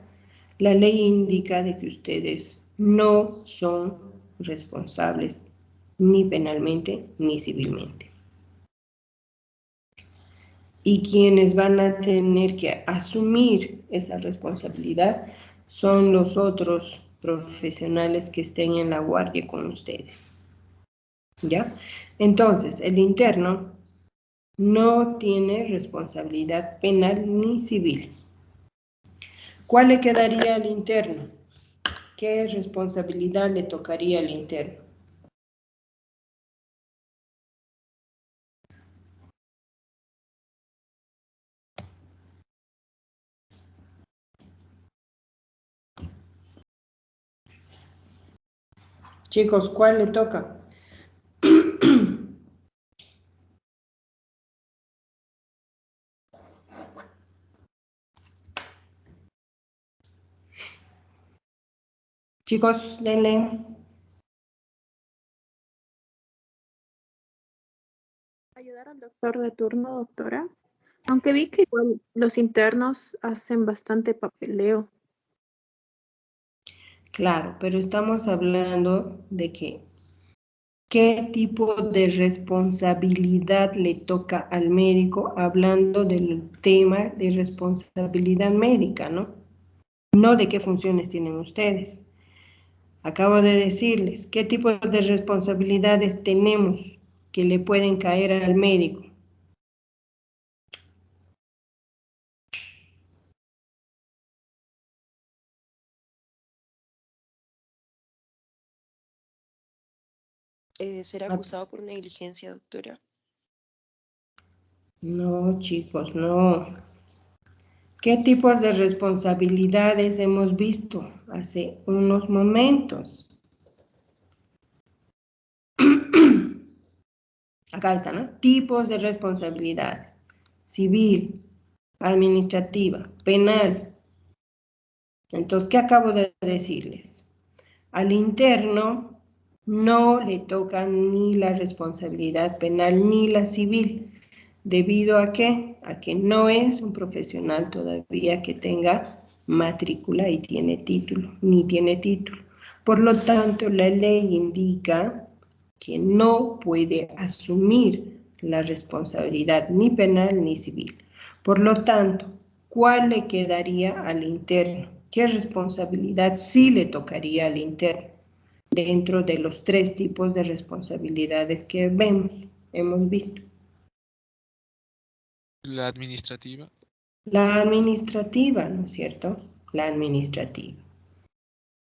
la ley indica de que ustedes no son responsables ni penalmente ni civilmente. Y quienes van a tener que asumir esa responsabilidad son los otros profesionales que estén en la guardia con ustedes. ¿Ya? Entonces, el interno no tiene responsabilidad penal ni civil. ¿Cuál le quedaría al interno? ¿Qué responsabilidad le tocaría al interno? Chicos, ¿cuál le toca? Chicos, denle. Ayudar al doctor de turno, doctora. Aunque vi que igual los internos hacen bastante papeleo. Claro, pero estamos hablando de que qué tipo de responsabilidad le toca al médico, hablando del tema de responsabilidad médica, ¿no? No de qué funciones tienen ustedes. Acabo de decirles qué tipo de responsabilidades tenemos que le pueden caer al médico. ¿Ser acusado por negligencia, doctora? No, chicos, no. ¿Qué tipos de responsabilidades hemos visto hace unos momentos? Acá está, ¿no? Tipos de responsabilidades. Civil, administrativa, penal. Entonces, ¿qué acabo de decirles? Al interno no le toca ni la responsabilidad penal ni la civil. ¿Debido a qué? A que no es un profesional todavía que tenga matrícula y tiene título, ni tiene título. Por lo tanto, la ley indica que no puede asumir la responsabilidad ni penal ni civil. Por lo tanto, ¿cuál le quedaría al interno? ¿Qué responsabilidad sí le tocaría al interno? Dentro de los 3 tipos de responsabilidades que hemos visto. La administrativa. La administrativa, ¿no es cierto? La administrativa.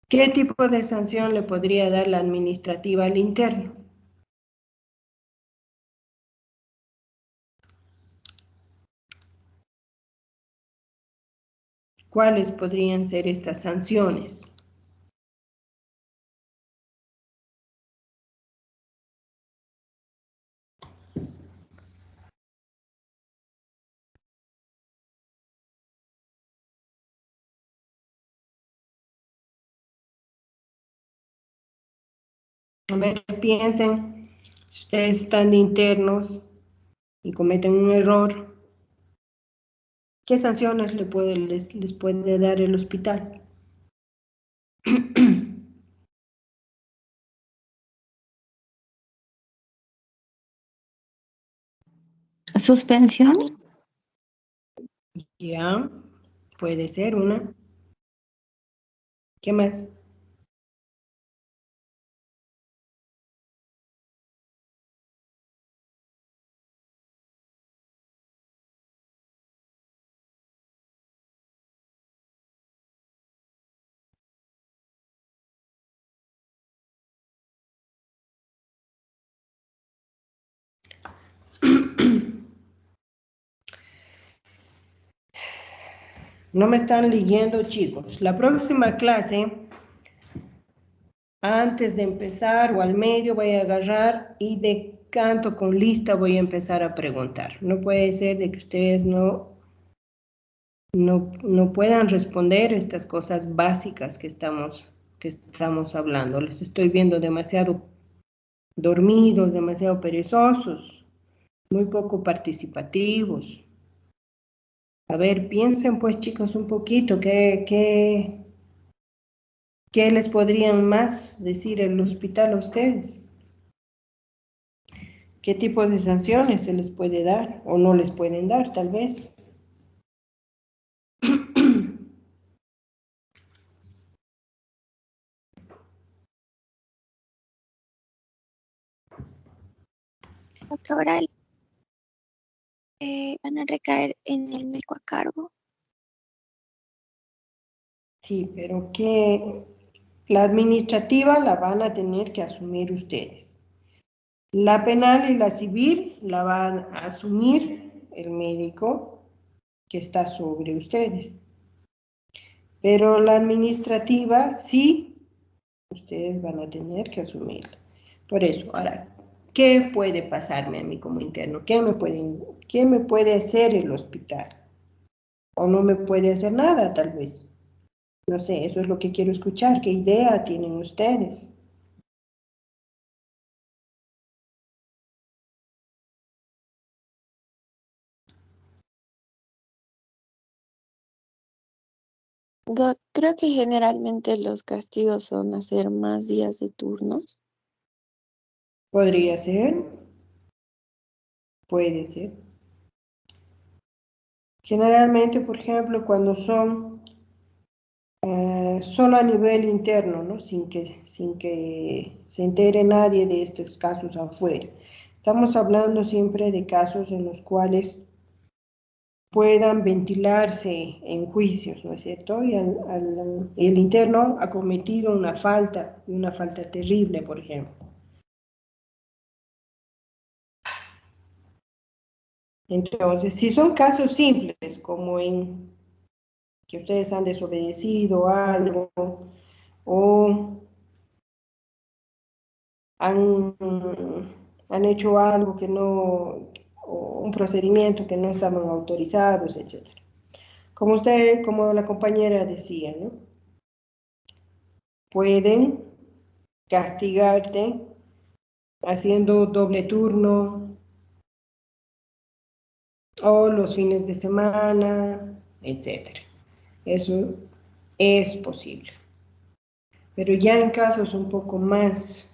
¿Qué tipo de sanción le podría dar la administrativa al interno? ¿Cuáles podrían ser estas sanciones? A ver, piensen, si ustedes están internos y cometen un error, ¿qué sanciones les puede dar el hospital? Suspensión. Ya, puede ser una. ¿Qué más? No me están leyendo, chicos. La próxima clase, antes de empezar o al medio, voy a agarrar y de canto con lista voy a empezar a preguntar. No puede ser de que ustedes no puedan responder estas cosas básicas que estamos hablando. Les estoy viendo demasiado dormidos, demasiado perezosos, muy poco participativos. A ver, piensen pues, chicos, un poquito, ¿qué les podrían más decir el hospital a ustedes? ¿Qué tipo de sanciones se les puede dar o no les pueden dar, tal vez? Doctora, van a recaer en el médico a cargo. Sí, pero que la administrativa la van a tener que asumir ustedes. La penal y la civil la van a asumir el médico que está sobre ustedes. Pero la administrativa sí Ustedes van a tener que asumirlo. Por eso, ahora, ¿qué puede pasarme a mí como interno? ¿Qué me puede hacer el hospital? O no me puede hacer nada, tal vez. No sé, eso es lo que quiero escuchar. ¿Qué idea tienen ustedes? Doc, creo que generalmente los castigos son hacer más días de turnos. Podría ser, puede ser. Generalmente, por ejemplo, cuando son solo a nivel interno, ¿no? Sin que se entere nadie de estos casos afuera. Estamos hablando siempre de casos en los cuales puedan ventilarse en juicios, ¿no es cierto? Y el interno ha cometido una falta terrible, por ejemplo. Entonces, si son casos simples, como en que ustedes han desobedecido algo o han hecho algo que no, o un procedimiento que no estaban autorizados, etc. Como la compañera decía, ¿no? Pueden castigarte haciendo doble turno o los fines de semana, etc. Eso es posible. Pero ya en casos un poco más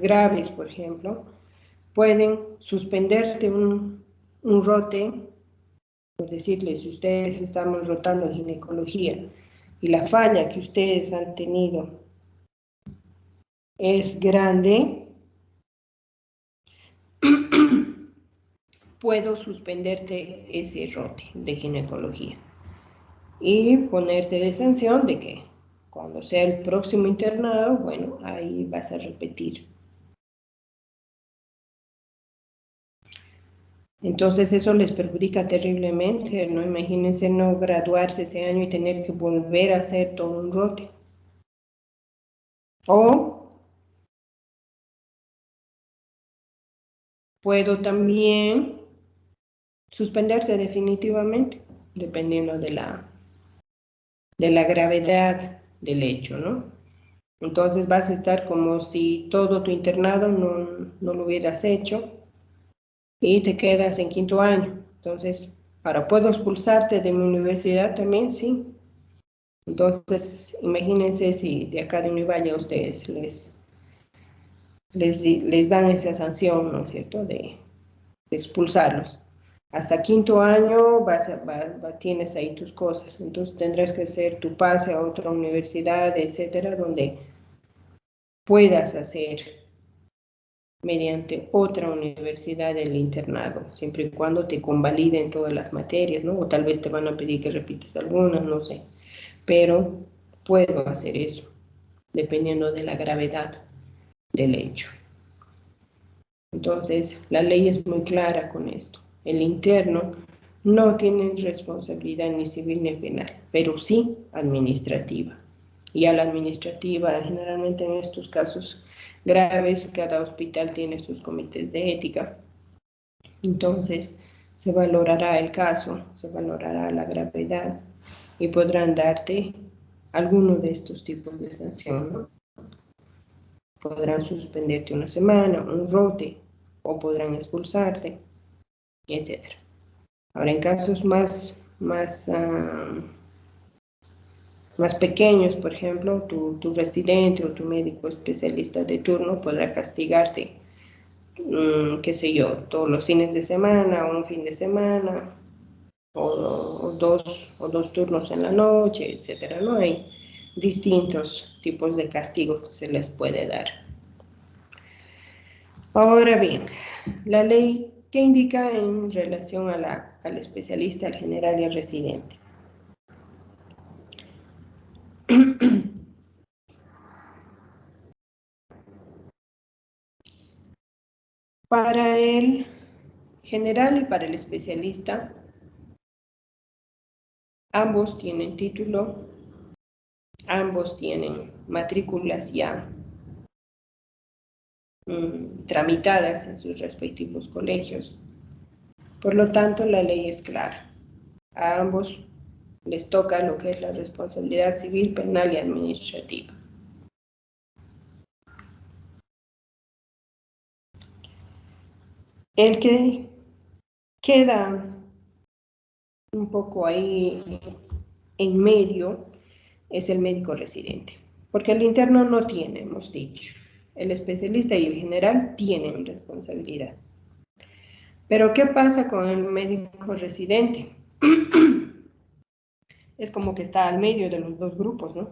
graves, por ejemplo, pueden suspenderte un rote, por decirles, si ustedes estamos rotando en ginecología y la falla que ustedes han tenido es grande, puedo suspenderte ese rote de ginecología y ponerte de sanción de que cuando sea el próximo internado, bueno, ahí vas a repetir. Entonces eso les perjudica terriblemente, ¿no? Imagínense no graduarse ese año y tener que volver a hacer todo un rote. O puedo también suspenderte definitivamente, dependiendo de la gravedad del hecho, ¿no? Entonces vas a estar como si todo tu internado no lo hubieras hecho y te quedas en quinto año. Entonces, ¿puedo expulsarte de mi universidad también? Sí. Entonces, imagínense si de acá de Univalle a ustedes les dan esa sanción, ¿no es cierto?, de expulsarlos. Hasta quinto año tienes ahí tus cosas, entonces tendrás que hacer tu pase a otra universidad, etcétera, donde puedas hacer mediante otra universidad el internado, siempre y cuando te convaliden todas las materias, ¿no? O tal vez te van a pedir que repites algunas, no sé, pero puedo hacer eso, dependiendo de la gravedad del hecho. Entonces, la ley es muy clara con esto. El interno no tiene responsabilidad ni civil ni penal, pero sí administrativa. Y a la administrativa, generalmente en estos casos graves, cada hospital tiene sus comités de ética. Entonces, se valorará el caso, se valorará la gravedad y podrán darte alguno de estos tipos de sanción, ¿no? Podrán suspenderte una semana, un rote, o podrán expulsarte, etc. Ahora, en casos más pequeños, por ejemplo, tu residente o tu médico especialista de turno podrá castigarte, qué sé yo, todos los fines de semana, o un fin de semana, o dos turnos en la noche, etc. No hay distintos tipos de castigos que se les puede dar. Ahora bien, la ley, ¿qué indica en relación al especialista, al general y al residente? Para el general y para el especialista, ambos tienen título, ambos tienen matrículas ya tramitadas en sus respectivos colegios. Por lo tanto, la ley es clara. A ambos les toca lo que es la responsabilidad civil, penal y administrativa. El que queda un poco ahí en medio es el médico residente, porque el interno no tiene, hemos dicho. El especialista y el general tienen responsabilidad. Pero ¿qué pasa con el médico residente? Es como que está al medio de los dos grupos, ¿no?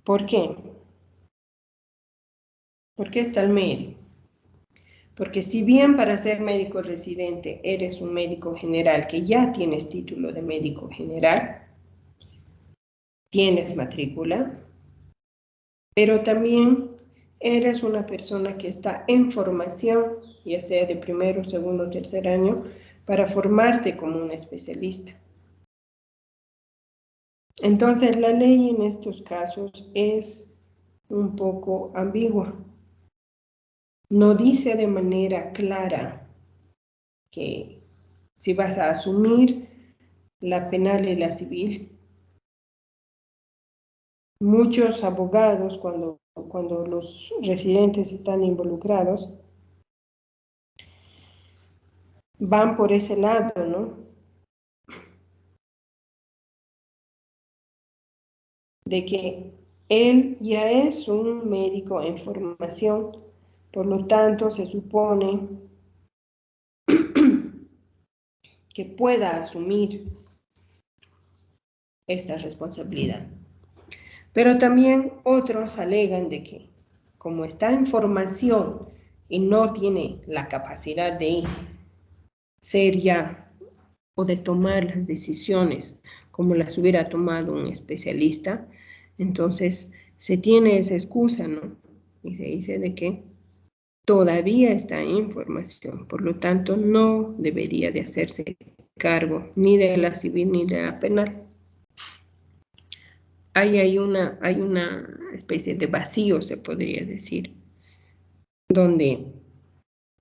¿Por qué? ¿Por qué está al medio? Porque si bien para ser médico residente eres un médico general que ya tienes título de médico general, tienes matrícula, pero también eres una persona que está en formación, ya sea de primero, segundo, tercer año, para formarte como un especialista. Entonces, la ley en estos casos es un poco ambigua. No dice de manera clara que si vas a asumir la penal y la civil. Muchos abogados, cuando los residentes están involucrados, van por ese lado, ¿no? De que él ya es un médico en formación, por lo tanto se supone que pueda asumir esta responsabilidad. Pero también otros alegan de que como está en formación y no tiene la capacidad de ser ya o de tomar las decisiones como las hubiera tomado un especialista, entonces se tiene esa excusa, ¿no? Y se dice de que todavía está en formación, por lo tanto no debería de hacerse cargo ni de la civil ni de la penal. Ahí hay una especie de vacío, se podría decir, donde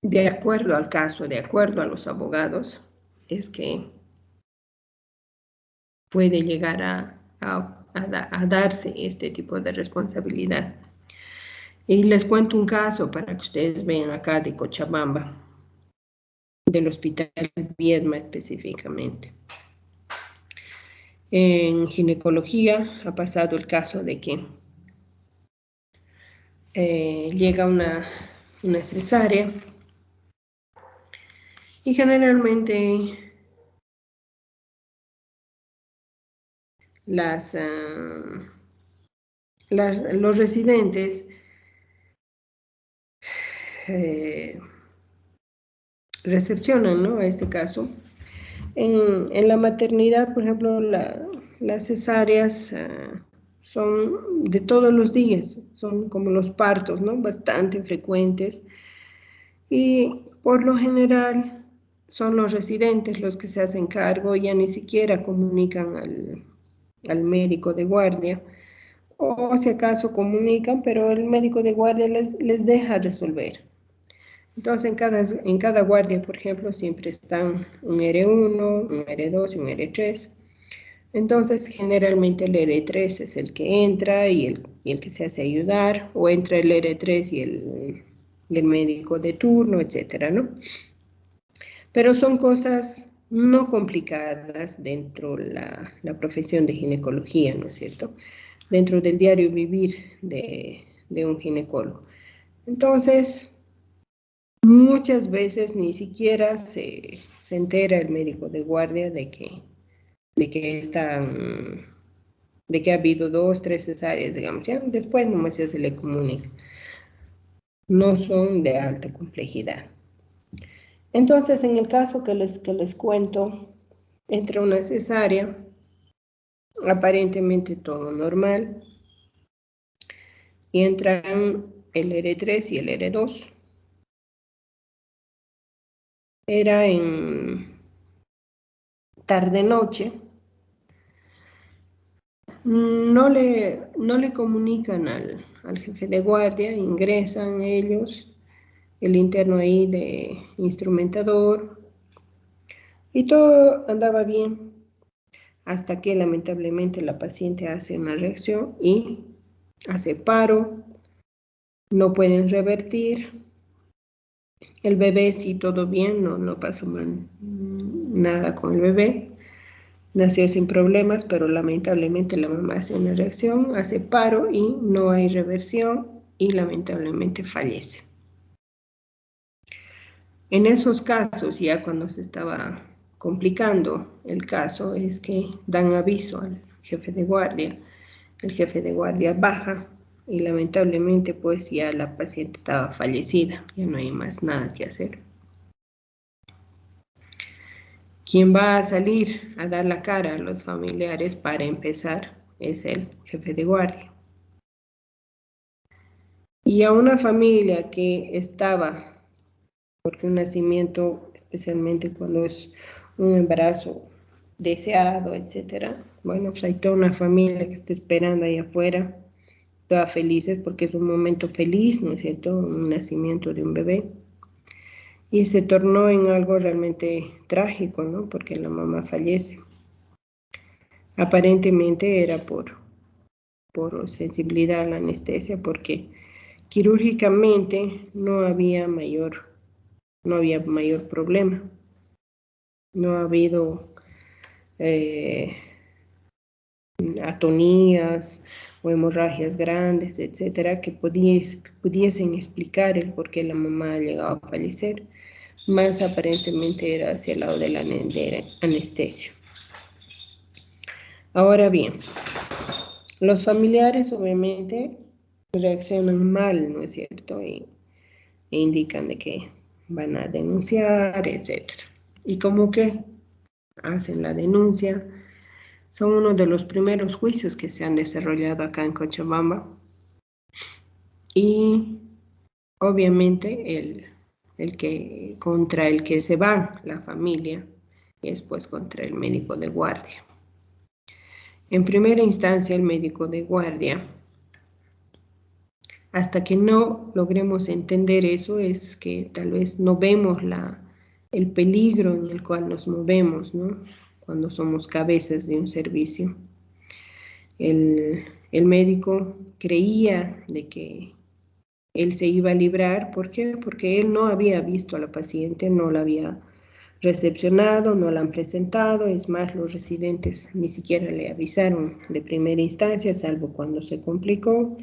de acuerdo al caso, de acuerdo a los abogados, es que puede llegar a darse este tipo de responsabilidad. Y les cuento un caso para que ustedes vean acá de Cochabamba, del Hospital Viedma específicamente. En ginecología ha pasado el caso de que llega una cesárea y generalmente los residentes recepcionan, ¿no? A este caso. En la maternidad, por ejemplo, las cesáreas son de todos los días, son como los partos, ¿no? Bastante frecuentes. Y por lo general son los residentes los que se hacen cargo, ya ni siquiera comunican al médico de guardia, o si acaso comunican, pero el médico de guardia les deja resolver. Entonces, en cada guardia, por ejemplo, siempre están un R1, un R2 y un R3. Entonces, generalmente el R3 es el que entra y el que se hace ayudar, o entra el R3 y el médico de turno, etcétera, ¿no? Pero son cosas no complicadas dentro de la profesión de ginecología, ¿no es cierto? Dentro del diario vivir de un ginecólogo. Entonces, muchas veces ni siquiera se entera el médico de guardia de que ha habido 2, 3 cesáreas, digamos, ya después nomás ya se le comunica. No son de alta complejidad. Entonces, en el caso que les cuento, entra una cesárea, aparentemente todo normal, y entran el R3 y el R2. Era en tarde-noche, no le comunican al jefe de guardia, ingresan ellos, el interno ahí de instrumentador, y todo andaba bien, hasta que lamentablemente la paciente hace una reacción y hace paro, no pueden revertir, el bebé sí todo bien, no pasó nada con el bebé, nació sin problemas, pero lamentablemente la mamá hace una reacción, hace paro y no hay reversión y lamentablemente fallece. En esos casos, ya cuando se estaba complicando el caso, es que dan aviso al jefe de guardia. El jefe de guardia baja y lamentablemente pues ya la paciente estaba fallecida, ya no hay más nada que hacer. Quien va a salir a dar la cara a los familiares para empezar es el jefe de guardia. Y a una familia que estaba, porque un nacimiento, especialmente cuando es un embarazo deseado, etcétera, bueno, pues hay toda una familia que está esperando ahí afuera, todas felices porque es un momento feliz, ¿no es cierto?, un nacimiento de un bebé. Y se tornó en algo realmente trágico, ¿no?, porque la mamá fallece. Aparentemente era por sensibilidad a la anestesia, porque quirúrgicamente no había mayor problema. No ha habido atonías o hemorragias grandes, etcétera, que pudiesen explicar el por qué la mamá ha llegado a fallecer. Más aparentemente era hacia el lado de la anestesia. Ahora bien, los familiares obviamente reaccionan mal, ¿no es cierto? E indican de que van a denunciar, etcétera. Y como que hacen la denuncia, son uno de los primeros juicios que se han desarrollado acá en Cochabamba. Y obviamente contra el que se va la familia es pues contra el médico de guardia. En primera instancia el médico de guardia, hasta que no logremos entender eso, es que tal vez no vemos el peligro en el cual nos movemos, ¿no?, cuando somos cabezas de un servicio. El médico creía de que él se iba a librar. ¿Por qué? Porque él no había visto a la paciente, no la había recepcionado, no la han presentado. Es más, los residentes ni siquiera le avisaron de primera instancia, salvo cuando se complicó.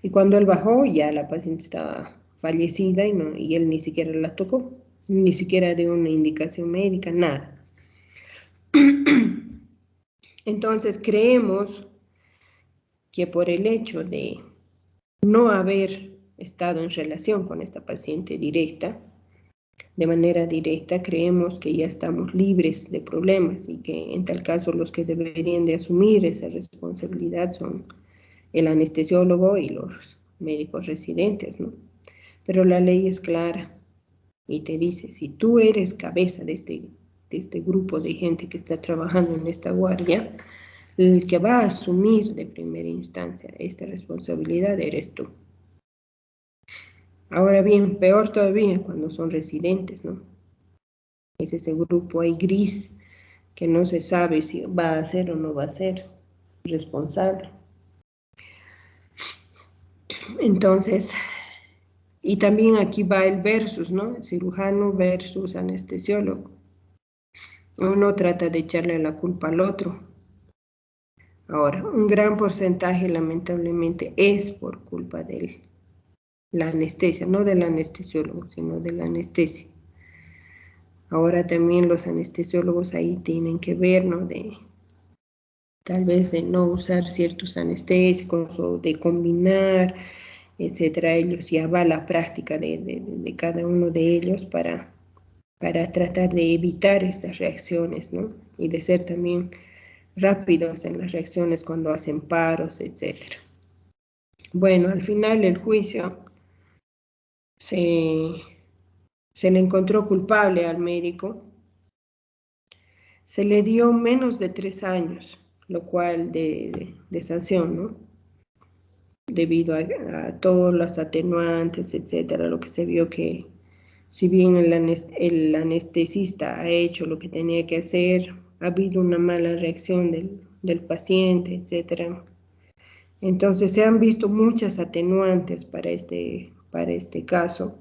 Y cuando él bajó, ya la paciente estaba fallecida y él ni siquiera la tocó, ni siquiera dio una indicación médica, nada. Entonces creemos que por el hecho de no haber estado en relación con esta paciente de manera directa, creemos que ya estamos libres de problemas y que en tal caso los que deberían de asumir esa responsabilidad son el anestesiólogo y los médicos residentes, ¿no? Pero la ley es clara y te dice, si tú eres cabeza de este grupo de gente que está trabajando en esta guardia, el que va a asumir de primera instancia esta responsabilidad eres tú. Ahora bien, peor todavía cuando son residentes, ¿no? Es ese grupo ahí gris que no se sabe si va a ser o no va a ser responsable. Entonces, y también aquí va el versus, ¿no? Cirujano versus anestesiólogo. Uno trata de echarle la culpa al otro. Ahora, un gran porcentaje lamentablemente es por culpa de la anestesia, no del anestesiólogo, sino de la anestesia. Ahora también los anestesiólogos ahí tienen que ver, ¿no?, tal vez de no usar ciertos anestésicos o de combinar, etcétera. Ellos ya va la práctica de cada uno de ellos para tratar de evitar estas reacciones, ¿no? Y de ser también rápidos en las reacciones cuando hacen paros, etcétera. Bueno, al final el juicio se le encontró culpable al médico. se le dio menos de 3 años, lo cual de sanción, ¿no? Debido a todos los atenuantes, etcétera, lo que se vio que si bien el anestesista ha hecho lo que tenía que hacer, ha habido una mala reacción del paciente, etcétera. Entonces se han visto muchas atenuantes para este caso,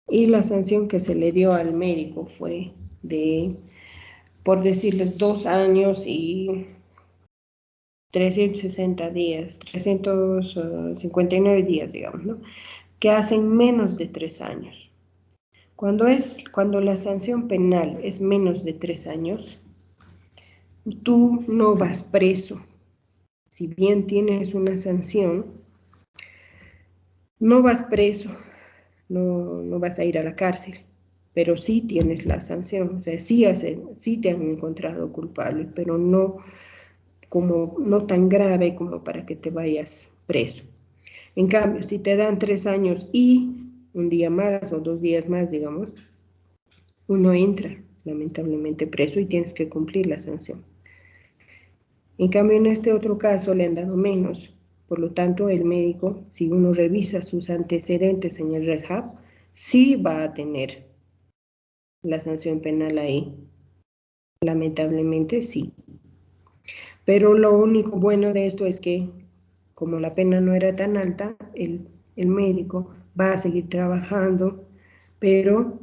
y la sanción que se le dio al médico fue de, por decirles, 2 años y 360 días, 359 días, digamos, ¿no? Que hacen menos de 3 años. Cuando la sanción penal es menos de 3 años, tú no vas preso. Si bien tienes una sanción, no vas preso, no vas a ir a la cárcel, pero sí tienes la sanción, o sea, sí te han encontrado culpable, pero no tan grave como para que te vayas preso. En cambio, si te dan 3 años y un día más o 2 días más, digamos, uno entra lamentablemente preso y tienes que cumplir la sanción. En cambio, en este otro caso le han dado menos. Por lo tanto, el médico, si uno revisa sus antecedentes en el rehab, sí va a tener la sanción penal ahí. Lamentablemente sí. Pero lo único bueno de esto es que, como la pena no era tan alta, el médico va a seguir trabajando, pero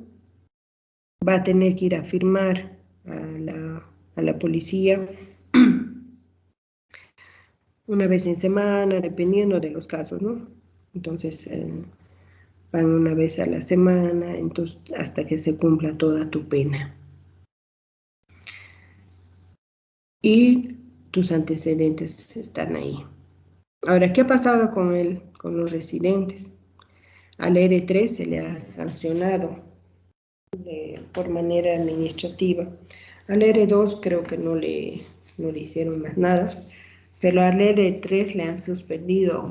va a tener que ir a firmar a la policía una vez en semana, dependiendo de los casos, ¿no? Entonces, van una vez a la semana, entonces, hasta que se cumpla toda tu pena. Y tus antecedentes están ahí. Ahora, ¿qué ha pasado con los residentes? Al R3 se le ha sancionado por manera administrativa. Al R2 creo que no le hicieron más nada, pero al R3 le han suspendido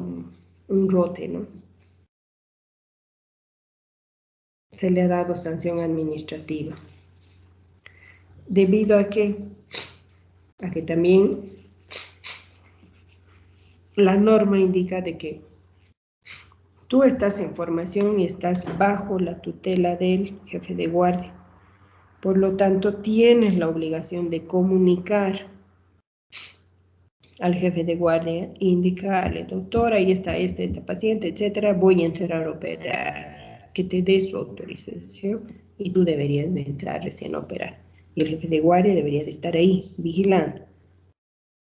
un rote, ¿no? Se le ha dado sanción administrativa. Debido a que también la norma indica de que tú estás en formación y estás bajo la tutela del jefe de guardia. Por lo tanto, tienes la obligación de comunicar al jefe de guardia, indicarle, doctor, ahí está esta paciente, etcétera, voy a entrar a operar, que te dé su autorización y tú deberías de entrar recién a operar. Y el jefe de guardia debería de estar ahí, vigilando.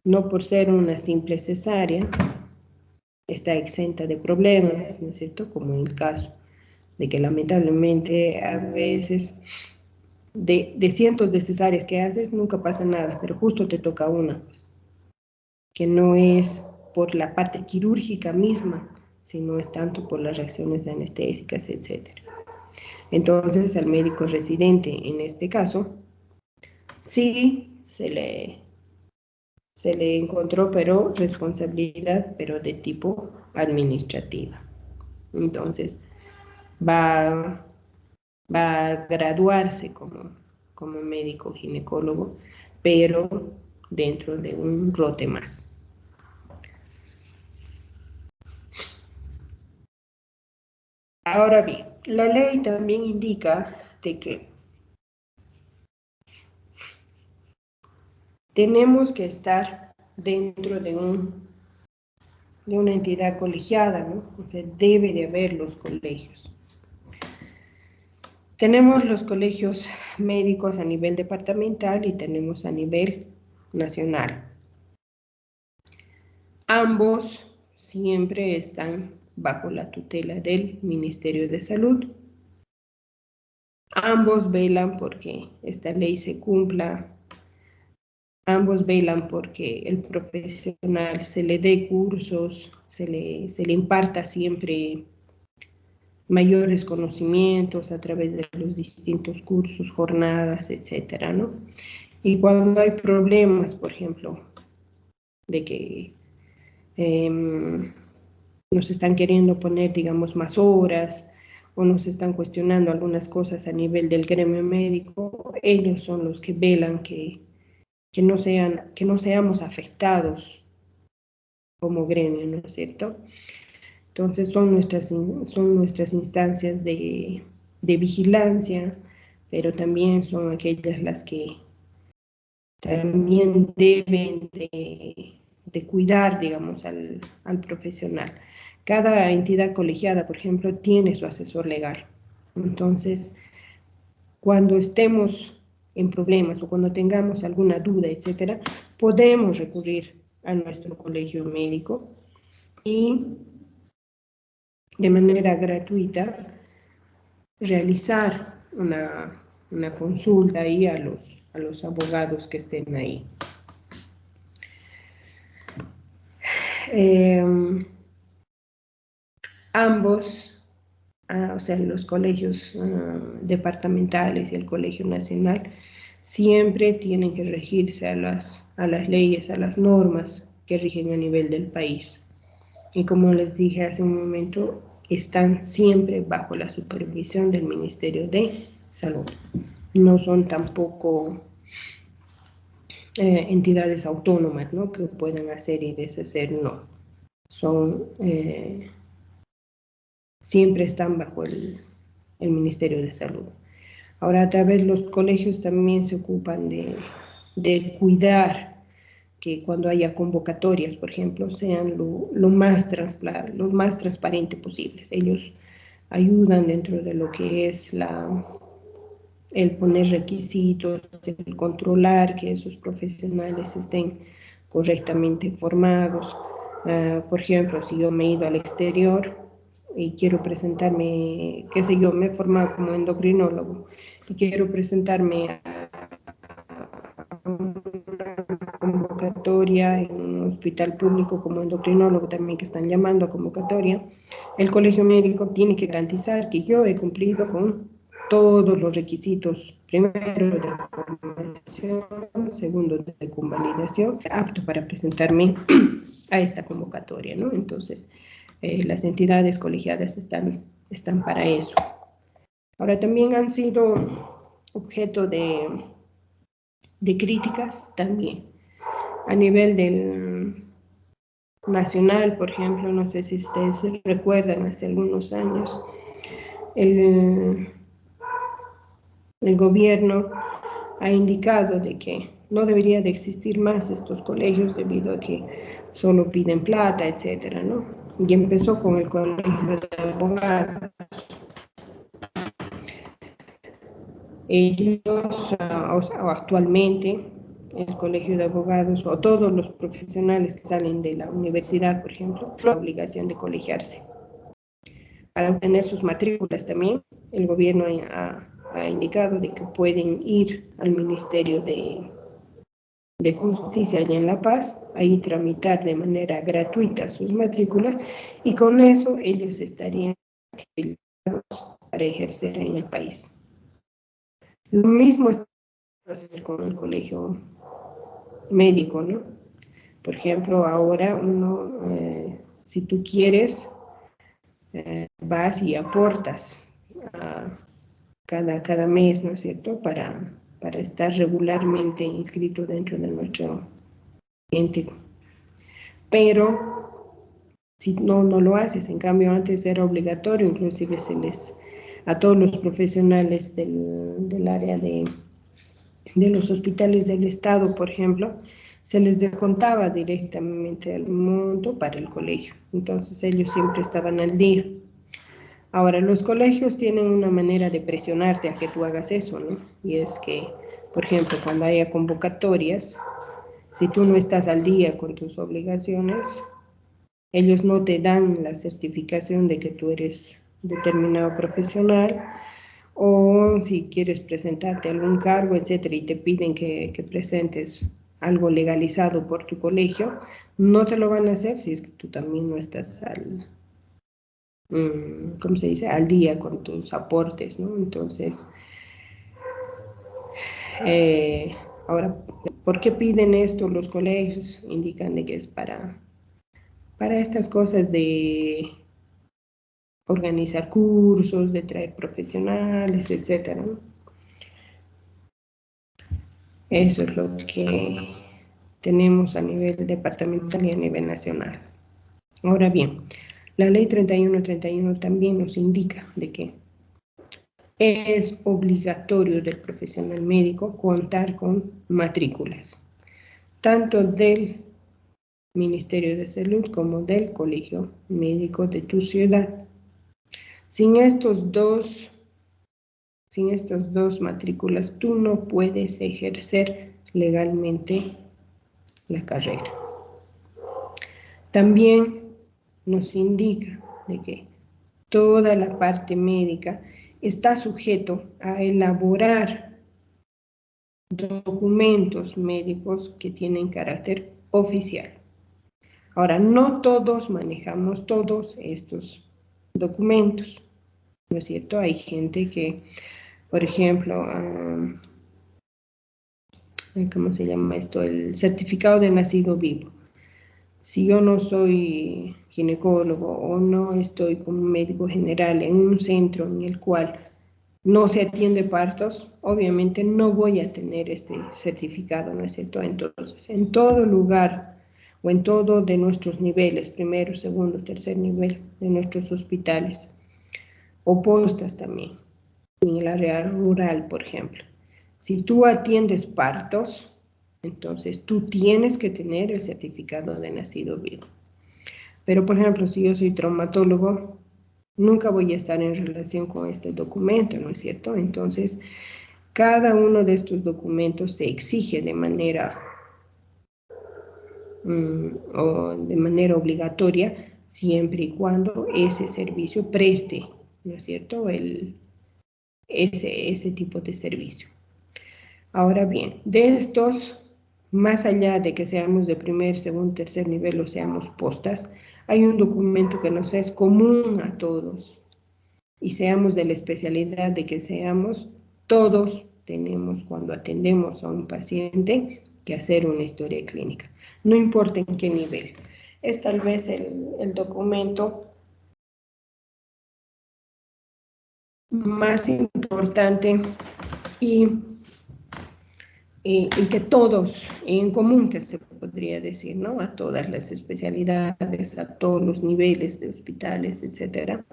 No por ser una simple cesárea, está exenta de problemas, ¿no es cierto? Como en el caso de que lamentablemente a veces de cientos de cesáreas que haces nunca pasa nada, pero justo te toca una, pues, que no es por la parte quirúrgica misma, sino es tanto por las reacciones anestésicas, etc. Entonces al médico residente en este caso sí se le encontró, pero responsabilidad, pero de tipo administrativa. Entonces va a graduarse como médico ginecólogo, pero dentro de un rote más. Ahora bien, la ley también indica de que tenemos que estar dentro de una entidad colegiada, ¿no? O sea, debe de haber los colegios. Tenemos los colegios médicos a nivel departamental y tenemos a nivel nacional. Ambos siempre están bajo la tutela del Ministerio de Salud. Ambos velan porque esta ley se cumpla. Ambos velan porque el profesional se le dé cursos, se le imparta siempre mayores conocimientos a través de los distintos cursos, jornadas, etcétera, ¿no? Y cuando hay problemas, por ejemplo, de que nos están queriendo poner, digamos, más horas o nos están cuestionando algunas cosas a nivel del gremio médico, ellos son los que velan que que no seamos afectados como gremio, ¿no es cierto? Entonces son nuestras instancias de vigilancia, pero también son aquellas las que también deben de cuidar, digamos, al profesional. Cada entidad colegiada, por ejemplo, tiene su asesor legal. Entonces, cuando estemos en problemas o cuando tengamos alguna duda, etcétera, podemos recurrir a nuestro colegio médico y de manera gratuita realizar una consulta ahí a los abogados que estén ahí. Ambos, o sea, los colegios departamentales y el Colegio Nacional, siempre tienen que regirse a las leyes, a las normas que rigen a nivel del país. Y como les dije hace un momento, están siempre bajo la supervisión del Ministerio de Salud. No son tampoco entidades autónomas, ¿no?, que puedan hacer y deshacer, no. Siempre están bajo el Ministerio de Salud. Ahora, a través de los colegios también se ocupan de cuidar que cuando haya convocatorias, por ejemplo, sean lo más transparente posibles. Ellos ayudan dentro de lo que es el poner requisitos, el controlar que esos profesionales estén correctamente formados. Por ejemplo, si yo me he ido al exterior y quiero presentarme, qué sé yo, me he formado como endocrinólogo y quiero presentarme a una convocatoria en un hospital público como endocrinólogo también, que están llamando a convocatoria, el colegio médico tiene que garantizar que yo he cumplido con todos los requisitos, primero de formación, segundo de convalidación, apto para presentarme a esta convocatoria, ¿no? Entonces, las entidades colegiadas están para eso. Ahora, también han sido objeto de críticas también. A nivel del nacional, por ejemplo, no sé si ustedes recuerdan, hace algunos años, el gobierno ha indicado de que no debería de existir más estos colegios debido a que solo piden plata, etcétera, ¿no? Y empezó con el colegio de abogados. Ellos, actualmente, el colegio de abogados o todos los profesionales que salen de la universidad, por ejemplo, la obligación de colegiarse. Para obtener sus matrículas también, el gobierno ha indicado de que pueden ir al Ministerio de Justicia allá en La Paz, ahí tramitar de manera gratuita sus matrículas y con eso ellos estarían habilitados para ejercer en el país. Lo mismo es hacer con el colegio médico, ¿no? Por ejemplo, ahora si tú quieres, vas y aportas cada mes, ¿no es cierto?, para estar regularmente inscrito dentro de nuestro ente. Pero si no lo haces, en cambio antes era obligatorio, inclusive a todos los profesionales del área de los hospitales del Estado, por ejemplo, se les descontaba directamente el monto para el colegio. Entonces ellos siempre estaban al día. Ahora, los colegios tienen una manera de presionarte a que tú hagas eso, ¿no? Y es que, por ejemplo, cuando haya convocatorias, si tú no estás al día con tus obligaciones, ellos no te dan la certificación de que tú eres determinado profesional, o si quieres presentarte a algún cargo, etcétera, y te piden que presentes algo legalizado por tu colegio, no te lo van a hacer si es que tú también no estás ¿cómo se dice?, al día con tus aportes, ¿no? Entonces, ahora, ¿por qué piden esto los colegios? Indican de que es para estas cosas de organizar cursos, de traer profesionales, etcétera, ¿no? Eso es lo que tenemos a nivel departamental y a nivel nacional. Ahora bien, la ley 3131 también nos indica de que es obligatorio del profesional médico contar con matrículas, tanto del Ministerio de Salud como del Colegio Médico de tu ciudad. Sin estos dos matrículas, tú no puedes ejercer legalmente la carrera. También nos indica de que toda la parte médica está sujeto a elaborar documentos médicos que tienen carácter oficial. Ahora, no todos manejamos todos estos documentos, ¿no es cierto? Hay gente que, por ejemplo, ¿cómo se llama esto? El certificado de nacido vivo. Si yo no soy ginecólogo o no estoy como médico general en un centro en el cual no se atiende partos, obviamente no voy a tener este certificado, ¿no es cierto? Entonces, en todo lugar o en todo de nuestros niveles, primero, segundo, tercer nivel de nuestros hospitales, o postas también, en el área rural, por ejemplo. Si tú atiendes partos, entonces tú tienes que tener el certificado de nacido vivo. Pero, por ejemplo, si yo soy traumatólogo, nunca voy a estar en relación con este documento, ¿no es cierto? Entonces, cada uno de estos documentos se exige de manera obligatoria, siempre y cuando ese servicio preste, ¿no es cierto?, ese tipo de servicio. Ahora bien, de estos, más allá de que seamos de primer, segundo, tercer nivel o seamos postas, hay un documento que nos es común a todos, y seamos de la especialidad de que seamos, todos tenemos cuando atendemos a un paciente que hacer una historia clínica, no importa en qué nivel. Es tal vez el documento más importante y que todos, en común que se podría decir, ¿no? A todas las especialidades, a todos los niveles de hospitales, etcétera.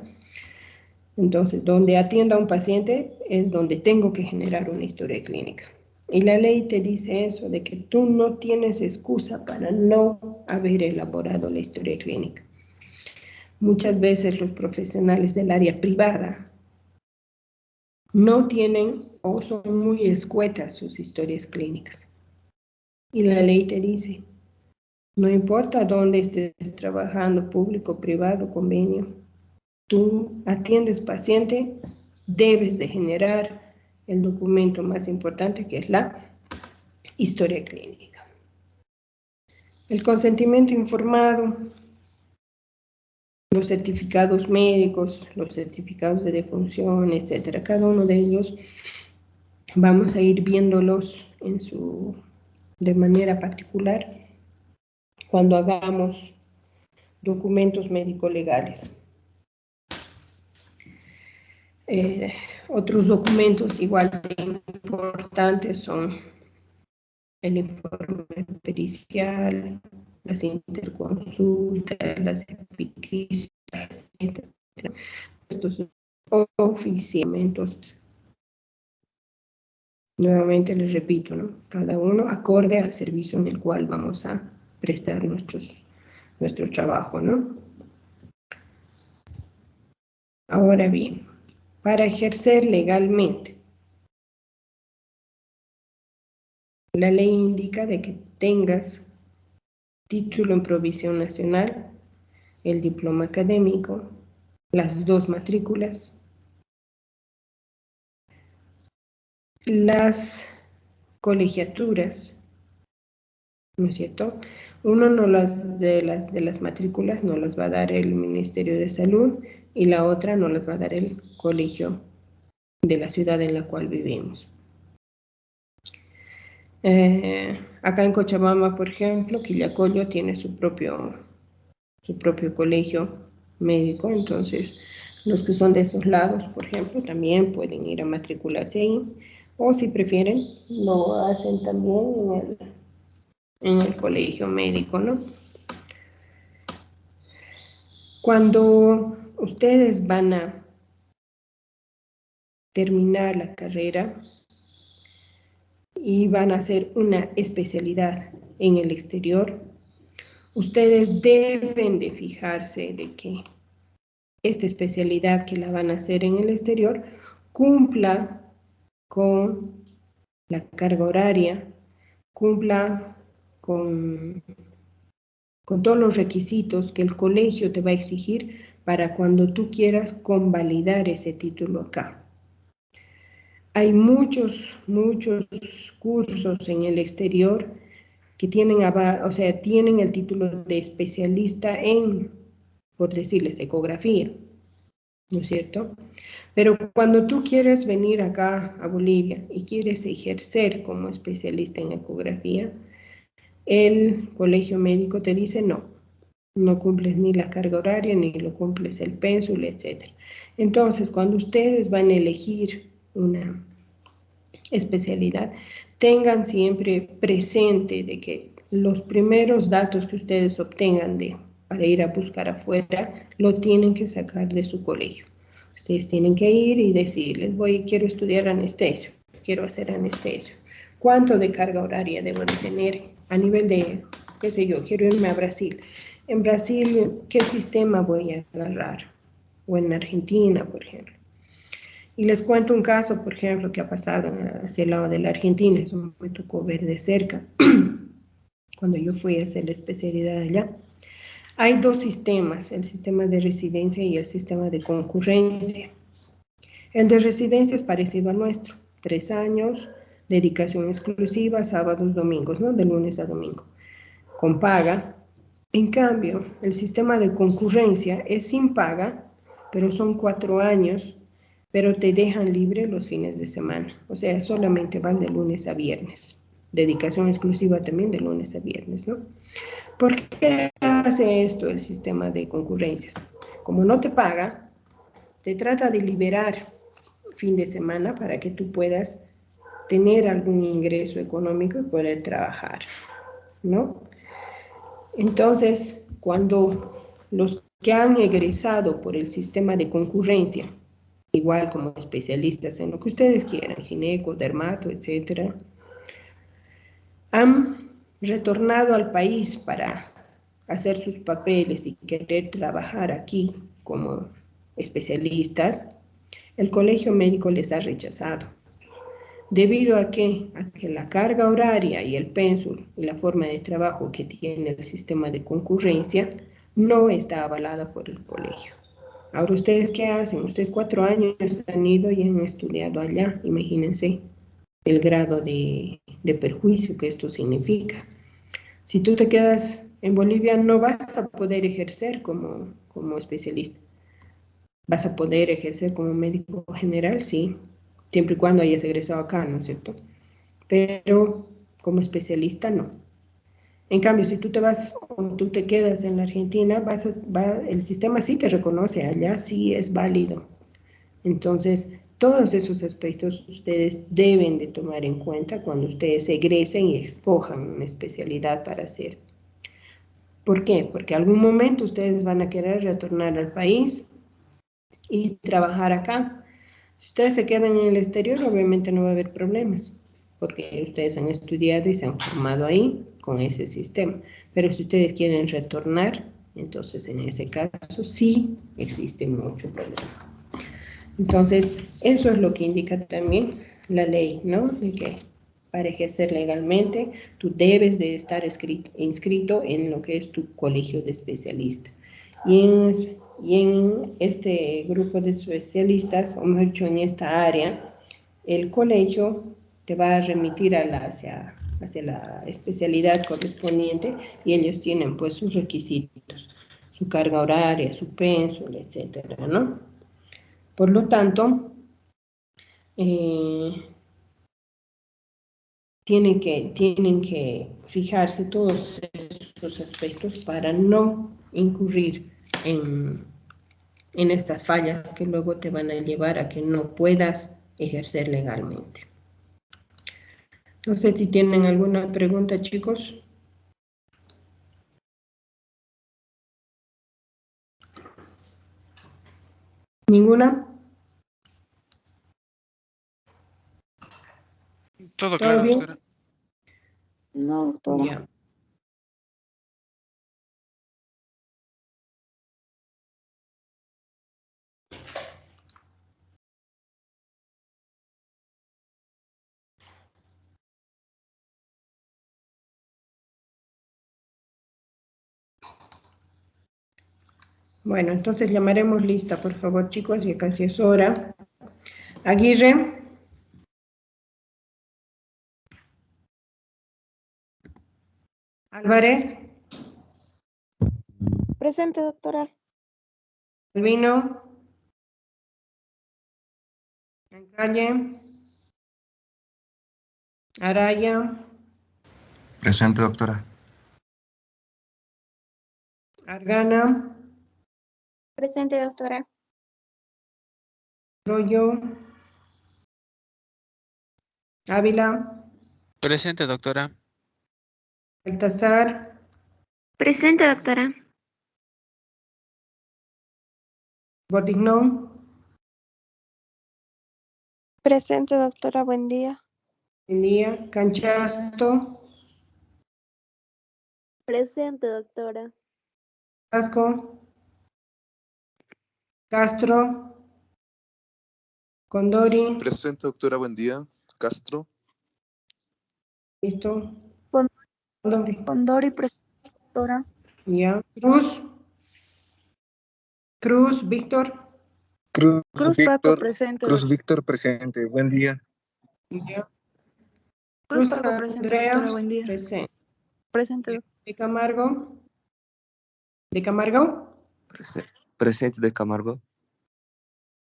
Entonces, donde atienda a un paciente es donde tengo que generar una historia clínica. Y la ley te dice eso, de que tú no tienes excusa para no haber elaborado la historia clínica. Muchas veces los profesionales del área privada no tienen o son muy escuetas sus historias clínicas. Y la ley te dice, no importa dónde estés trabajando, público, privado, convenio, tú atiendes paciente, debes de generar el documento más importante, que es la historia clínica. El consentimiento informado, los certificados médicos, los certificados de defunción, etcétera. Cada uno de ellos vamos a ir viéndolos de manera particular cuando hagamos documentos médico-legales. Otros documentos igual de importantes son el informe pericial, las interconsultas, las epiquistas, estos oficiamentos. Nuevamente les repito, ¿no? Cada uno acorde al servicio en el cual vamos a prestar nuestro trabajo, ¿no? Ahora bien, para ejercer legalmente, la ley indica de que tengas título en provisión nacional, el diploma académico, las 2 matrículas, las colegiaturas, ¿no es cierto? Uno de las matrículas no las va a dar el Ministerio de Salud y la otra no las va a dar el colegio de la ciudad en la cual vivimos. Acá en Cochabamba, por ejemplo, Quillacollo tiene su propio colegio médico, entonces los que son de esos lados, por ejemplo, también pueden ir a matricularse ahí, O si prefieren, lo hacen también en el colegio médico, ¿no? Cuando ustedes van a terminar la carrera y van a hacer una especialidad en el exterior, ustedes deben de fijarse de que esta especialidad que la van a hacer en el exterior cumpla con la carga horaria, cumpla con todos los requisitos que el colegio te va a exigir para cuando tú quieras convalidar ese título acá. Hay muchos cursos en el exterior que tienen el título de especialista en, por decirles, ecografía, ¿no es cierto? Pero cuando tú quieres venir acá a Bolivia y quieres ejercer como especialista en ecografía, el colegio médico te dice no cumples ni la carga horaria, ni lo cumples el pénsul, etc. Entonces, cuando ustedes van a elegir una especialidad, tengan siempre presente de que los primeros datos que ustedes obtengan para ir a buscar afuera, lo tienen que sacar de su colegio. Ustedes tienen que ir y decirles, quiero estudiar anestesio, quiero hacer anestesio. ¿Cuánto de carga horaria debo de tener a nivel de, qué sé yo, quiero irme a Brasil? En Brasil, ¿qué sistema voy a agarrar? O en Argentina, por ejemplo. Y les cuento un caso, por ejemplo, que ha pasado hacia el lado de la Argentina. Eso me tocó ver de cerca cuando yo fui a hacer la especialidad allá. Hay dos sistemas, el sistema de residencia y el sistema de concurrencia. El de residencia es parecido al nuestro, 3 años, dedicación exclusiva, sábados, domingos, ¿no? De lunes a domingo, con paga. En cambio, el sistema de concurrencia es sin paga, pero son 4 años, pero te dejan libre los fines de semana. O sea, solamente van de lunes a viernes. Dedicación exclusiva también de lunes a viernes, ¿no? ¿Por qué hace esto el sistema de concurrencias? Como no te paga, te trata de liberar fin de semana para que tú puedas tener algún ingreso económico y poder trabajar, ¿no? Entonces, cuando los que han egresado por el sistema de concurrencia, igual como especialistas en lo que ustedes quieran, gineco, dermato, etcétera, han retornado al país para hacer sus papeles y querer trabajar aquí como especialistas, el colegio médico les ha rechazado. ¿Debido a qué? A que la carga horaria y el pénsul y la forma de trabajo que tiene el sistema de concurrencia no está avalada por el colegio. Ahora, ¿ustedes qué hacen? Ustedes 4 años han ido y han estudiado allá, imagínense el grado de perjuicio que esto significa. Si tú te quedas en Bolivia, no vas a poder ejercer como especialista. ¿Vas a poder ejercer como médico general? Sí, siempre y cuando hayas egresado acá, ¿no es cierto? Pero como especialista, no. En cambio, si tú te vas o tú te quedas en la Argentina, el sistema sí te reconoce, allá sí es válido. Entonces, todos esos aspectos ustedes deben de tomar en cuenta cuando ustedes egresen y escojan una especialidad para hacer. ¿Por qué? Porque algún momento ustedes van a querer retornar al país y trabajar acá. Si ustedes se quedan en el exterior, obviamente no va a haber problemas, porque ustedes han estudiado y se han formado ahí con ese sistema. Pero si ustedes quieren retornar, entonces en ese caso sí existe mucho problema. Entonces, eso es lo que indica también la ley, ¿no? De que para ejercer legalmente, tú debes de estar inscrito en lo que es tu colegio de especialistas. Y en este grupo de especialistas, o mejor dicho, en esta área, el colegio te va a remitir hacia la especialidad correspondiente y ellos tienen pues sus requisitos, su carga horaria, su pénsul, etcétera, ¿no? Por lo tanto, tienen que fijarse todos estos aspectos para no incurrir en estas fallas que luego te van a llevar a que no puedas ejercer legalmente. No sé si tienen alguna pregunta, chicos. ¿Ninguna? Todo ¿Todo claro, bien? doctora. No, doctora. Ya. Bueno, entonces llamaremos lista, por favor, chicos, ya casi es hora. Aguirre. Álvarez. Presente, doctora. Albino. Calle. Araya. Presente, doctora. Argana. Presente, doctora. Arroyo. Ávila. Presente, doctora. Baltasar. Presente, doctora. Bordignón. Presente, doctora. Buen día. Elía. Canchasto. Presente, doctora. Casco. Castro. Condori. Presente, doctora, buen día. Castro. Listo. Con- Condori. Condori, presente, doctora. Ya. Cruz. Cruz. Víctor. Cruz Paco, Víctor, presente, Cruz Víctor presente. Buen día. Ya. Cruz Cruz Paco, presente, Andrea. doctora. Buen día. Presente. Presente, De Camargo. De Camargo. Presente de Camargo.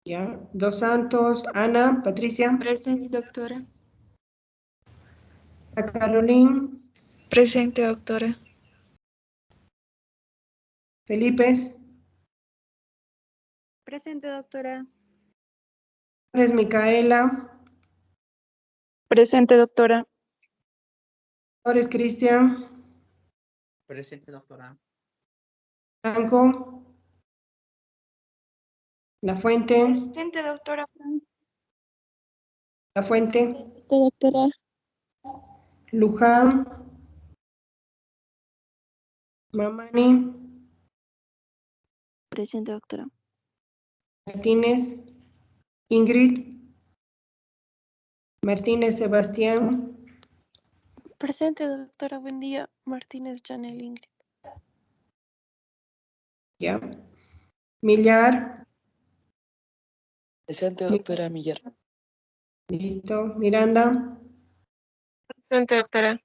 Ya. Dos Santos. Ana. Patricia. presente, doctora. Carolín. Presente, doctora. Felipe. Presente, doctora. Flores Micaela. Presente, doctora. Flores Cristian. Presente, doctora. Blanco. La Fuente. Presente, doctora. La Fuente. Presente, doctora. Luján. Mamani. Presente, doctora. Martínez. Ingrid. Martínez Sebastián. Presente, doctora. Buen día. Martínez Janel Ingrid. Ya. Millar. Presente, doctora Millar. Listo. Miranda. Presente, doctora.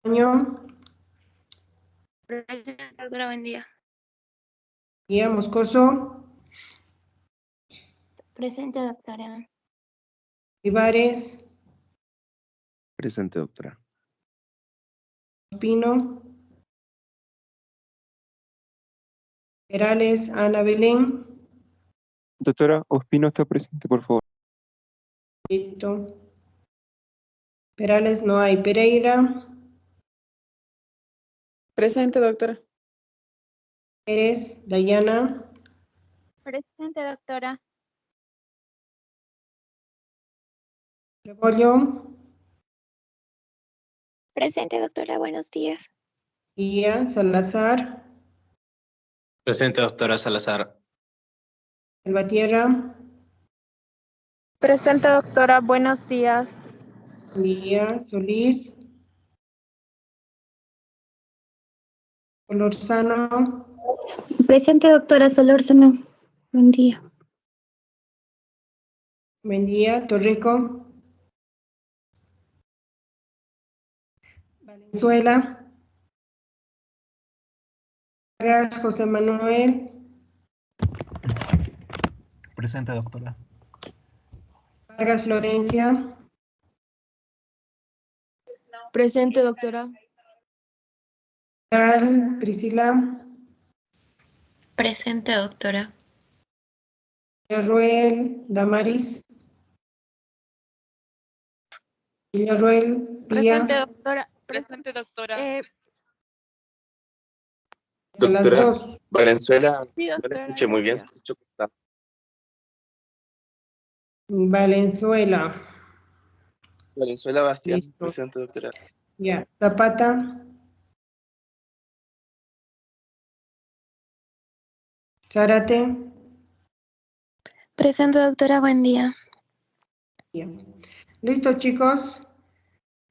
Año. Presente, doctora. Buen día. Guía Moscoso. Presente, doctora. Ibares. Presente, doctora. Pino. Perales. Ana Belén. Doctora, Ospino está presente, por favor. Listo. Perales no hay. Pereira. Presente, doctora. Pérez. Dayana. Presente, doctora. Rebollo. Presente, doctora. Buenos días. Guía. Salazar. Presente, doctora Salazar. Salvatierra. Presente, doctora. Buenos días. Guía. Solís. Colorzano. Presente, doctora Solórzano. Buen día. Mendía. Torrico. Valenzuela. Vargas. José Manuel. Presente, doctora. Vargas Florencia. Presente, doctora. Priscila. Presente, doctora. Ruel. Damaris. Villarroel, Presente, Pía, doctora. Presente, doctora. a las Doctora 2. Valenzuela, Sí, no la doctora, escuché muy bien. Se gracias. escuchó cortado. Valenzuela, Valenzuela Bastián, listo. presente, doctora. Ya, Zapata, Zárate. Presente, doctora, buen día. Bien. Listo, chicos.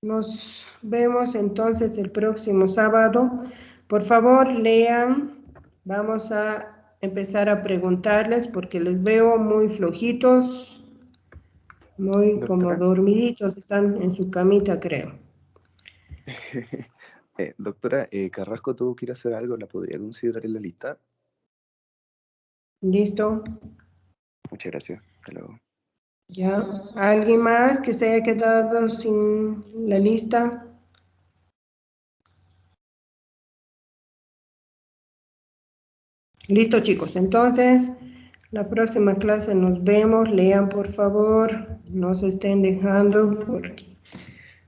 Nos vemos entonces el próximo sábado. Por favor, lean. Vamos a empezar a preguntarles porque les veo muy flojitos, muy como Doctora. dormiditos. Están en su camita, creo. Doctora, Carrasco tuvo que ir a hacer algo, ¿la podría considerar en la lista? ¿Listo? Muchas gracias. Hasta luego. ¿Ya? ¿Alguien más que se haya quedado sin la lista? Listo, chicos. Entonces, la próxima clase nos vemos. Lean, por favor. No se estén dejando porque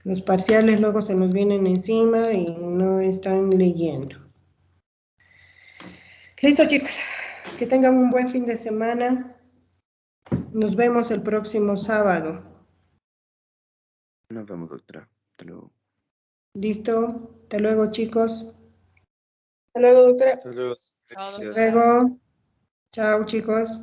los parciales luego se nos vienen encima y no están leyendo. Listo, chicos. Que tengan un buen fin de semana. Nos vemos el próximo sábado. Nos vemos, doctora. Hasta luego. ¿Listo? Hasta luego, chicos. Hasta luego, doctora. Hasta luego. Chao, Hasta doctora. luego. Chao, chicos.